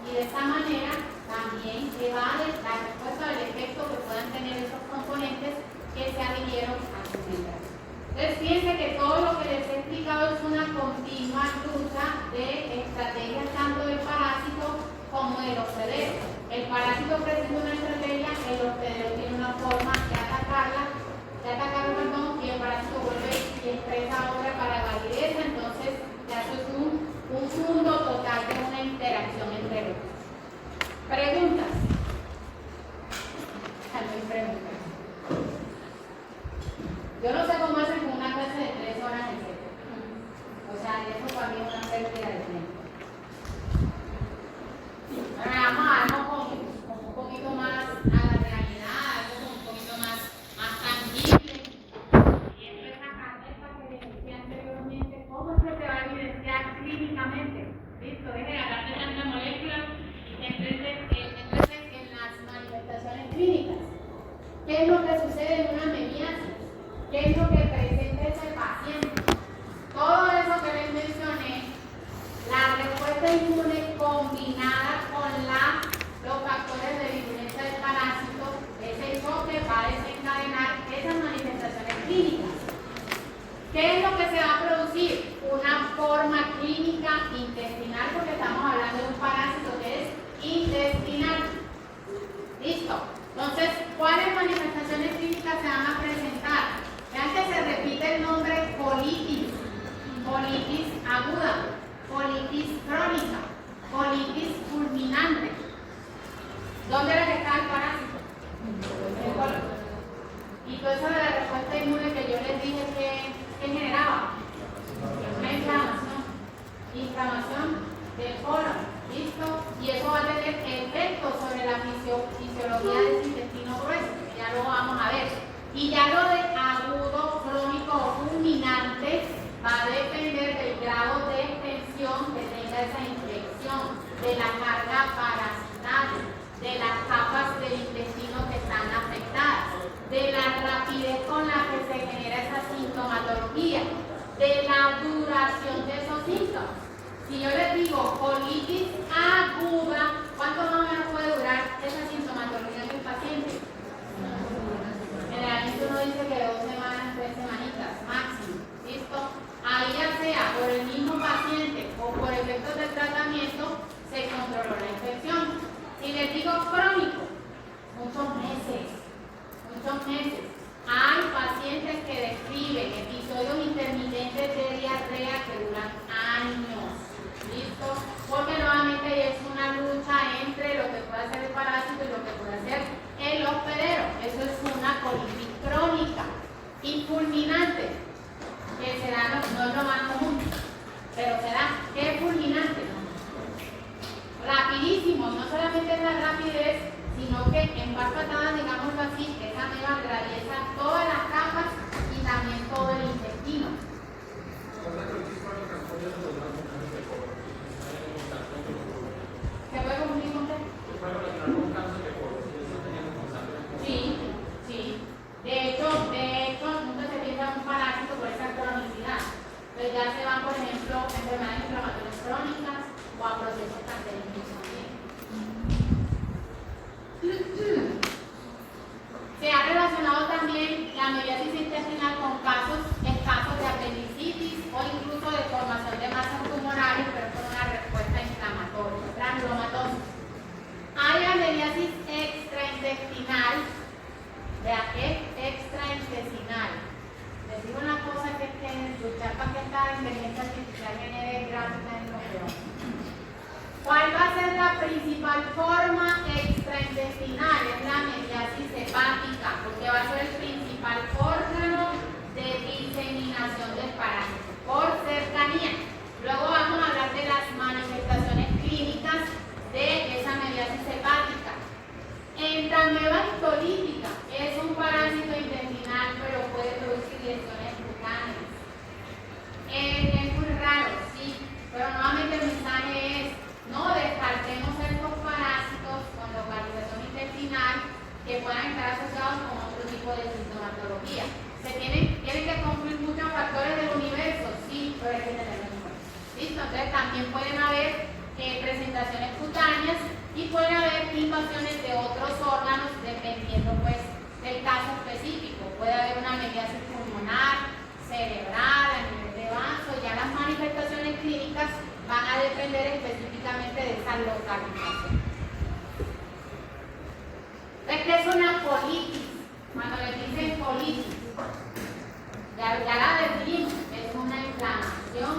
Y de esta manera también evade la respuesta del efecto que puedan tener esos componentes que se adhirieron a su membrana. Entonces, fíjense que todo lo que les he explicado es una continua lucha de estrategias tanto del parásito como del hospedero. El parásito presenta una estrategia, el hospedero tiene una forma de atacarlo, y el parásito vuelve y expresa otra para evadir esa. Entonces, ya eso es un mundo total de una interacción entre los dos. ¿Preguntas? No hay preguntas. Yo no sé cómo hacen con una clase de 3 horas, etc. O sea, eso para mí es una pérdida de tiempo. Ahora vamos a algo como un poquito más a la realidad, algo como un poquito más tangible. Y esto es esa carpeta que les decía anteriormente, cómo es que se va a evidenciar clínicamente. ¿Listo? Deje de hablar de tanta molécula y entonces en las manifestaciones clínicas. ¿Qué es lo que sucede en una amebiasis? ¿Qué es lo que presenta ese paciente? Todo eso que les mencioné, la respuesta inmune combinada con los factores de virulencia del parásito, ese choque va a desencadenar esas manifestaciones clínicas. ¿Qué es lo que se va a producir? Una forma clínica intestinal, porque estamos hablando de un parásito que es intestinal. ¿Listo? Entonces, ¿cuáles manifestaciones clínicas se van a presentar? Vean que se repite el nombre colitis, colitis aguda, colitis crónica, colitis fulminante. ¿Dónde era que está el parásito? En el colon. Y todo eso de la respuesta inmune que yo les dije que generaba, una inflamación del colon. ¿Listo? Y eso va a tener efecto sobre la fisiología del intestino grueso, ya lo vamos a ver. Y ya lo de agudo, crónico o fulminante va a depender del grado de extensión que tenga esa infección, de la carga parasitaria, de las capas del intestino que están afectadas, de la rapidez con la que se genera esa sintomatología, de la duración de esos síntomas. Si yo les digo colitis aguda, ¿cuánto más o menos puede durar esa sintomatología del paciente? Generalmente uno dice que de 2 semanas, 3 semanitas máximo. ¿Listo? Ahí ya sea por el mismo paciente o por efectos del tratamiento, se controló la infección. Si les digo crónico, muchos meses. Hay pacientes que describen episodios intermitentes de diarrea que duran años. ¿Listo? Porque nuevamente es una lucha entre lo que puede hacer el parásito y lo que puede hacer el hospedero. Eso es una colitis crónica y fulminante, que se da, no es lo más común, pero se da. ¿Qué es fulminante? Rapidísimo, no solamente es la rapidez, sino que en par patadas, digámoslo así, esa ameba atraviesa todas las capas y también todo el intestino. ¿Se puede confundir con usted? Sí. De hecho, nunca se piensa en un parásito por esa cronicidad. Entonces ya se van, por ejemplo, a enfermedades inflamatorias crónicas o a procesos cancerígenos también. Se ha relacionado también la amebiasis intestinal igual forma, extraintestinal es la mediasis hepática, porque va a ser el principal órgano de diseminación del parásito, por cercanía. Luego vamos a hablar de las manifestaciones clínicas de esa mediasis hepática. Entamoeba histolítica es un parásito intestinal, pero puede producir lesiones cutáneas. Es muy raro, sí, pero nuevamente el mensaje es: no descartemos estos parásitos con localización intestinal que puedan estar asociados con otro tipo de sintomatología. Tienen que cumplir muchos factores del universo, sí, pero hay que tenerlo en cuenta. ¿Listo? Entonces también pueden haber presentaciones cutáneas y pueden haber invasiones de otros órganos dependiendo pues del caso específico. Puede haber una mediasis pulmonar, cerebral, a nivel de vaso. Ya las manifestaciones clínicas van a depender específicamente de esa localización. Entonces, ¿qué es una colitis? Cuando les dicen colitis, ya la definimos, es una inflamación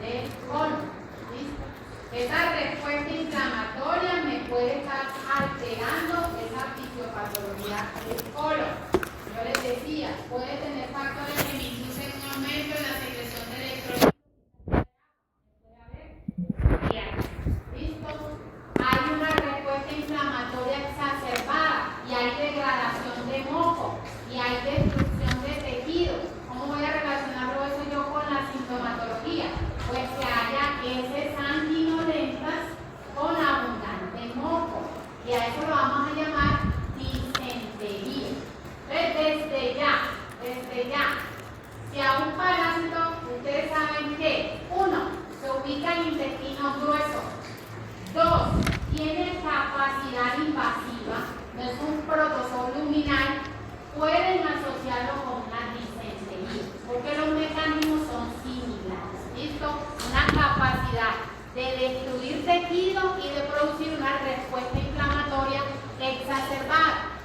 del colon. ¿Listo? Esa respuesta inflamatoria me puede estar alterando esa fisiopatología del colon. Yo les decía, puede tener factores que me inducen un aumento en la secreción de electrolitos. ¿Listo? Hay una respuesta inflamatoria exacerbada y hay degradación de moco y hay destrucción de tejido. ¿Cómo voy a relacionarlo eso yo con la sintomatología? Pues que haya heces sanguinolentas con abundante moco, y a eso lo vamos a llamar disentería. Entonces, desde ya, si a un parásito, ustedes saben que, 1, se ubica en intestino grueso, 2, tiene capacidad invasiva, no es un protozoo luminal, pueden asociarlo con una disentería, porque los mecanismos son similares. ¿Listo? Una capacidad de destruir tejido y de producir una respuesta inflamatoria exacerbada.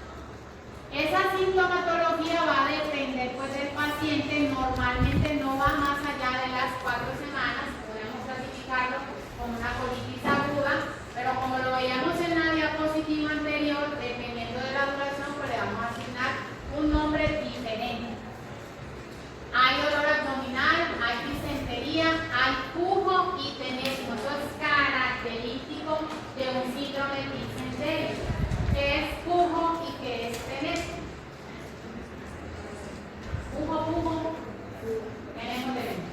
Esa sintomatología va a depender pues del paciente, normalmente no va más allá de las 4 semanas, podemos clasificarlo como una colitis aguda, pero como lo veíamos en la diapositiva anterior, dependiendo de la duración, pues le vamos a asignar un nombre diferente. Hay dolor abdominal, hay disentería, hay pujo y tenesmo. Eso es característico de un síndrome disentérico. ¿Qué es pujo y qué es tenesmo? Pujo, tenemos tenesmo.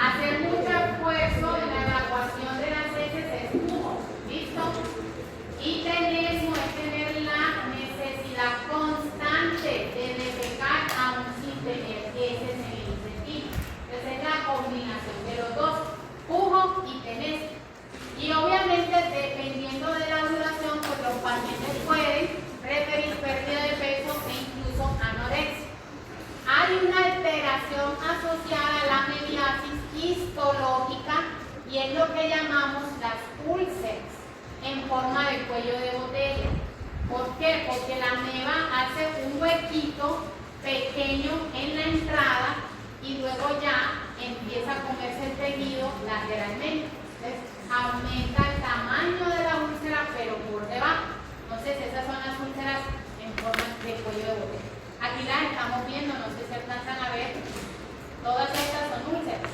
Hacer mucho esfuerzo en la evacuación de las heces es pujo. ¿Listo? Y tenesmo es tener la necesidad constante de defecar aún sin tener heces en el intestino. Entonces es la combinación de los dos, pujo y tenesmo. Y obviamente dependiendo de la duración, pues los pacientes pueden referir pérdida de peso e incluso anorexia. Hay una alteración asociada a la mediasis histológica y es lo que llamamos las úlceras en forma de cuello de botella. ¿Por qué? Porque la ameba hace un huequito pequeño en la entrada y luego ya empieza a comerse el tejido lateralmente. Entonces aumenta el tamaño de la úlcera, pero por debajo. Entonces esas son las úlceras en forma de cuello de botella. Aquí las estamos viendo, no sé si alcanzan a ver. Todas estas son úlceras.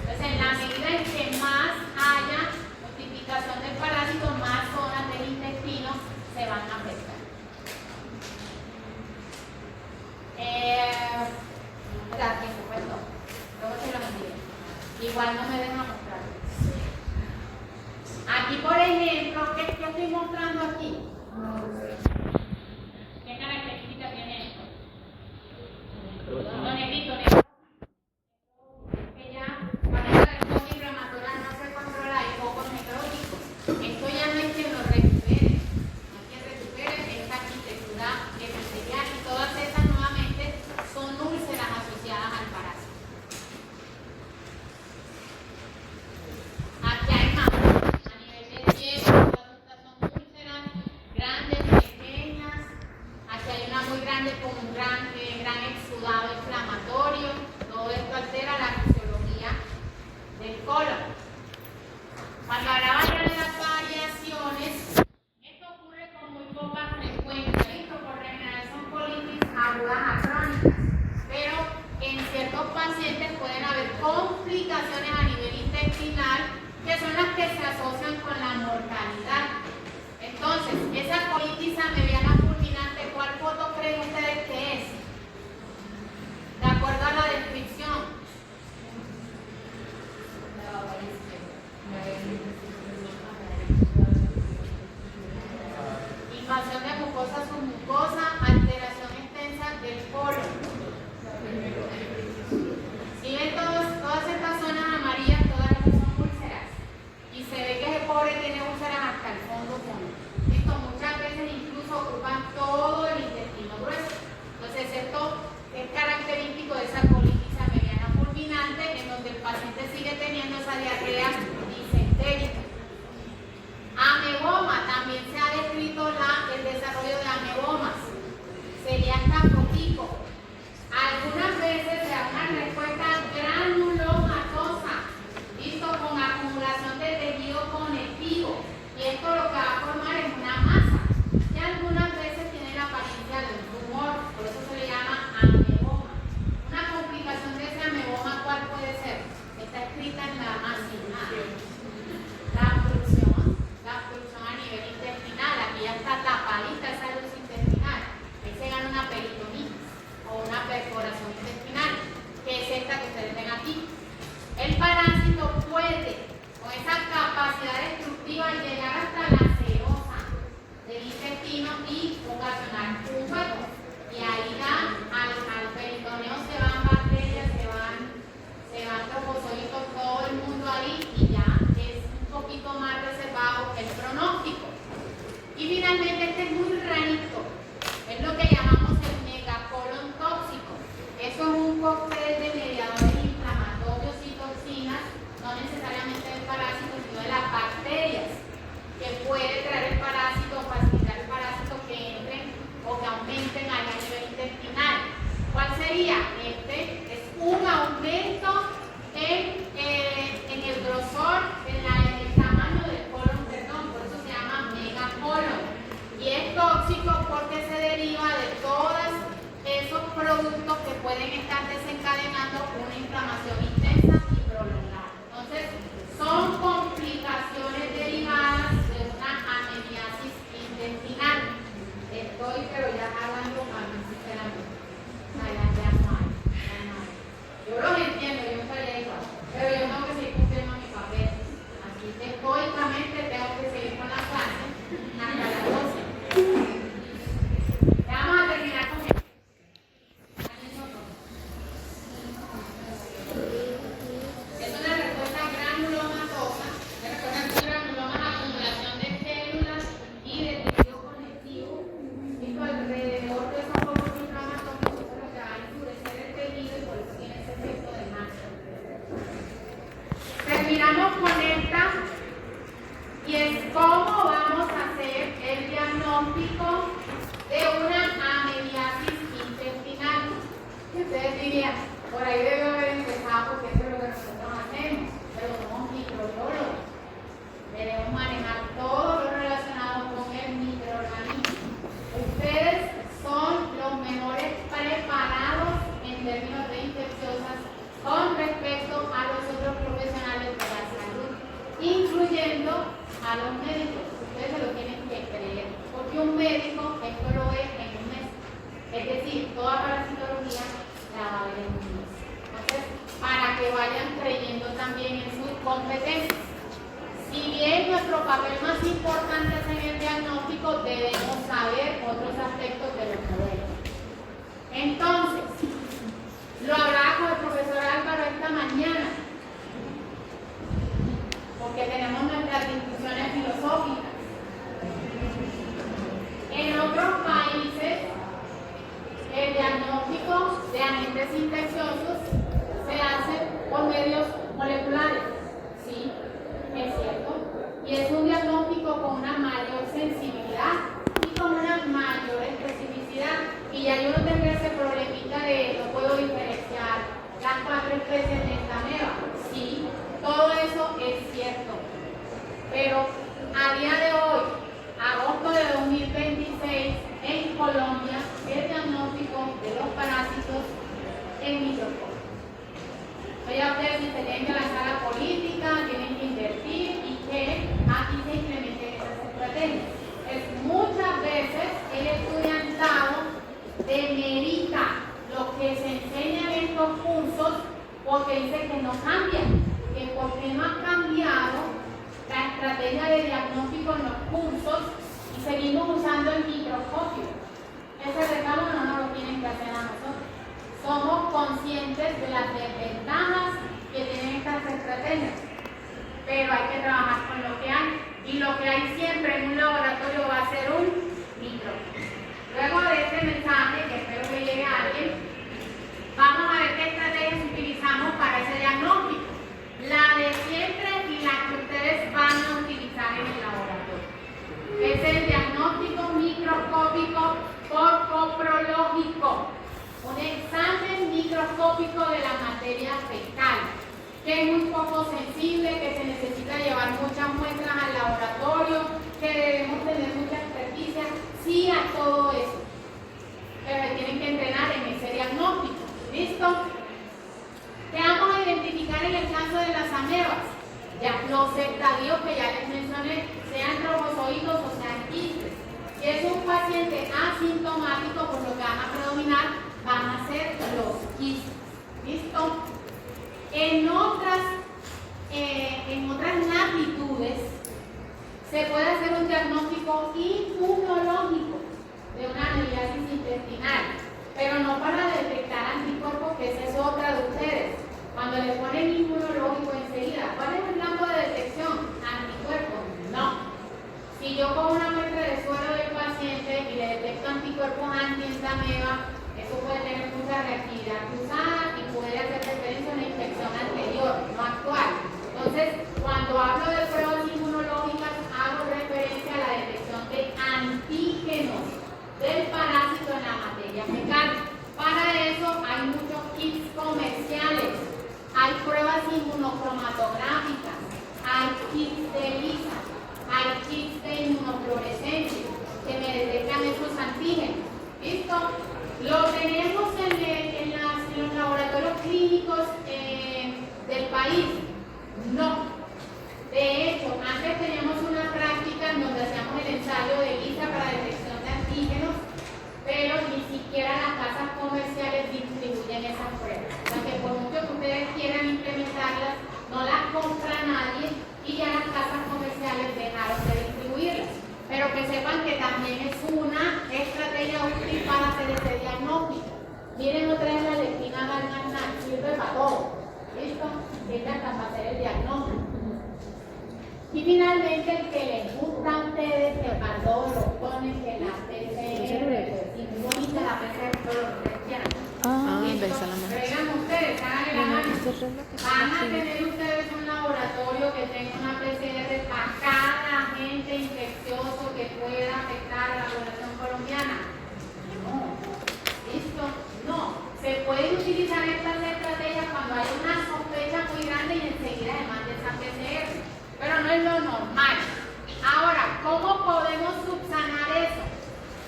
Entonces en la medida en que más haya multiplicación del parásito, más zonas del intestino se van a afectar. Tiempo, perdón. Luego se lo envío. Igual no me deja mostrar. Aquí, por ejemplo, ¿qué estoy mostrando aquí? ¿Qué características tiene esto? Negrito. Que ya, cuando la respuesta inflamatoria no se controla, hay focos necróticos. Esto ya no es que lo recupere, no es que recupere esta arquitectura epitelial, y todas estas nuevamente son úlceras asociadas al parásito. Aquí hay más, a nivel de piel, todas estas son úlceras, grandes, pequeñas. Aquí hay una muy grande con un gran exudado inflamatorio. Todo esto altera la fisiología del colon. Cuando hablaba ya de las variaciones, esto ocurre con muy poca frecuencia, ¿listo? Por general son colitis agudas a crónicas, pero en ciertos pacientes pueden haber complicaciones a nivel intestinal que son las que se asocian con la mortalidad. Entonces, esa colitis amebiana fulminante, ¿cuál foto creen ustedes que es? De acuerdo a la descripción. Invasión de mucosa submucosa, alteración extensa del colon. Si ven todas estas zonas amarillas, todas estas son úlceras. Y se ve que ese pobre tiene úlceras hasta el fondo. Esto muchas veces incluso ocupan todo el intestino grueso. Entonces esto es característico de esa colitis amebiana fulminante, en donde el paciente sigue teniendo esa diarrea disentérica. Ameboma, también se ha descrito el desarrollo de amebomas. Sería hasta poquito. Algunas veces se da una respuesta granulomatosa, listo, con acumulación de tejido conectivo. Y esto lo que va a formar es una masa. Y algunas veces tiene la apariencia de un tumor, por eso se le llama ameboma. Una complicación de ese ameboma, ¿cuál puede ser? Está escrita en la asignación. La obstrucción a nivel intestinal, aquí ya está tapadita esa luz intestinal, ahí se gana una peritonitis o una perforación intestinal, que es esta que ustedes ven aquí. El parásito puede, con esa capacidad destructiva, llegar hasta la serosa del intestino y ocasionar un hueco. Y ahí ya al peritoneo se van bacterias, se van tropozoitos, todo el mundo ahí, y ya es un poquito más reservado el pronóstico. Y finalmente este es muy rarito, es lo que llamamos el megacolon tóxico. Eso es un cóctel de mediadores inflamatorios y toxinas, no necesariamente del parásito, sino de las bacterias, que puede traer el parásito o facilitar el parásito que entren o que aumenten a nivel intestinal. ¿Cuál sería? Este es un aumento en el grosor, en el tamaño del colon, perdón, por eso se llama megacolon. Y es tóxico porque se deriva de todos esos productos que pueden estar desencadenando una inflamación intensa y prolongada. Entonces, son complicaciones derivadas de una amebiasis intestinal. Estoy, pero ya hablando a mí, sinceramente. Ya no hay. Yo los entiendo, yo estaría igual, pero yo tengo que seguir cumpliendo mi papel. Así que estoicamente tengo que seguir con la clase hasta las 12. Ya vamos a terminar con esto. Es una respuesta granulomatosa. Recuerden que granuloma es la acumulación de células y de tejido conectivo. Esto alrededor de esos focos inflamatorios es lo que va a endurecer el tejido y por eso tiene ese efecto de masa. Terminamos con esta y es cómo vamos a hacer el diagnóstico de una amebiasis intestinal. Y ustedes dirían, por ahí debe haber empezado porque eso es lo que nosotros hacemos, pero somos microbiólogos. Debemos manejar todo lo relacionado con el microorganismo. Ustedes son los mejores preparados en términos de infecciosas con respecto a los otros profesionales de la salud, incluyendo a los médicos. Ustedes se lo tienen que creer, porque un médico esto lo ve en un mes. Es decir, toda parasitología la va a ver en un mes. Entonces, para que vayan creyendo también en sus competencias. Si bien nuestro papel más importante es en el diagnóstico, debemos saber otros aspectos de los modelos. Entonces, lo hablaba con el profesor Álvaro esta mañana, porque tenemos nuestras discusiones filosóficas. En otros países, el diagnóstico de agentes infecciosos se hace por medios moleculares. Sí, es cierto. Y es un diagnóstico con una mayor sensibilidad y con una mayor especificidad. Y ya yo no tendré ese problemita de no puedo diferenciar las 4 especies de esta ameba. Sí, todo eso es cierto. que se tienen que lanzar a la política, tienen que invertir y que aquí se implementen esas estrategias. Muchas veces el estudiantado demerita lo que se enseña en estos cursos porque dice que no cambia, que porque no ha cambiado la estrategia de diagnóstico en los cursos y seguimos usando el microscopio. Ese reclamo no nos lo tienen que hacer a nosotros. Somos conscientes de las desventajas que tienen estas estrategias, pero hay que trabajar con lo que hay. Y lo que hay siempre en un laboratorio va a ser un microscopio. Luego de este mensaje, que espero que llegue a alguien, vamos a ver qué estrategias utilizamos para ese diagnóstico. La de siempre y la que ustedes van a utilizar en el laboratorio. Es el diagnóstico microscópico por coprológico. Un examen microscópico de la materia fecal, que es muy poco sensible, que se necesita llevar muchas muestras al laboratorio, que debemos tener mucha experticia, sí a todo eso. Pero tienen que entrenar en ese diagnóstico. ¿Listo? ¿Qué vamos a identificar en el caso de las amebas? Ya los estadios que ya les mencioné, sean trofozoitos o sean quistes. Si es un paciente asintomático, pues lo que van a predominar van a ser los quistes. ¿Listo? En otras latitudes se puede hacer un diagnóstico inmunológico de una amebiasis intestinal, pero no para detectar anticuerpos, que esa es otra de ustedes. Cuando le ponen inmunológico enseguida, ¿cuál es el rango de detección? Anticuerpos. No. Si yo con una muestra de suero del paciente y le detecto anticuerpos anti-ameba, eso puede tener mucha reactividad cruzada y puede hacer referencia a una infección anterior, no actual. Entonces, cuando hablo de pruebas inmunológicas, hago referencia a la detección de antígenos del parásito en la materia fecal. Para eso hay muchos kits comerciales, hay pruebas inmunocromatográficas, hay kits de ELISA, hay kits de inmunofluorescencia que me detectan esos antígenos. ¿Listo? Lo tenemos en los laboratorios clínicos del país. No. De hecho, antes teníamos una práctica en donde hacíamos el ensayo de ELISA para detección de antígenos, pero ni siquiera las casas comerciales distribuyen esas pruebas. O sea que por mucho que ustedes quieran implementarlas, no las compra nadie y ya las casas comerciales dejaron de distribuirlas. Pero que sepan que también es una estrategia útil para hacer este diagnóstico. Miren otra vez la lectina galvanal, sirve para todo. ¿Listo? Sirve hasta para hacer el diagnóstico. Y finalmente el que les gusta a ustedes, que para todos los ponen, que la PCR, y muy bonita la PCR, todos los que ustedes quieran. Besa la mano. Traigan ustedes, háganle la mano. Van a tener ustedes un laboratorio que tenga una PCR para cada agente infeccioso que pueda afectar a la población colombiana. No. ¿Listo? No. Se pueden utilizar estas estrategias cuando hay una sospecha muy grande y enseguida además de esa PCR. Pero no es lo normal. Ahora, ¿cómo podemos subsanar eso?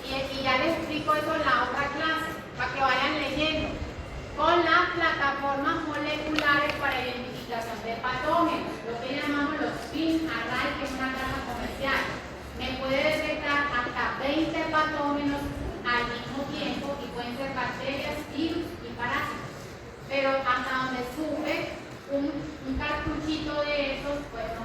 Y ya les explico eso en la otra clase, para que vayan leyendo. Con las plataformas moleculares para identificación de patógenos, lo que llamamos los FilmArray, que es una casa comercial. Me puede detectar hasta 20 patógenos al mismo tiempo y pueden ser bacterias, virus y parásitos. Pero hasta donde sube un cartuchito de esos, pues no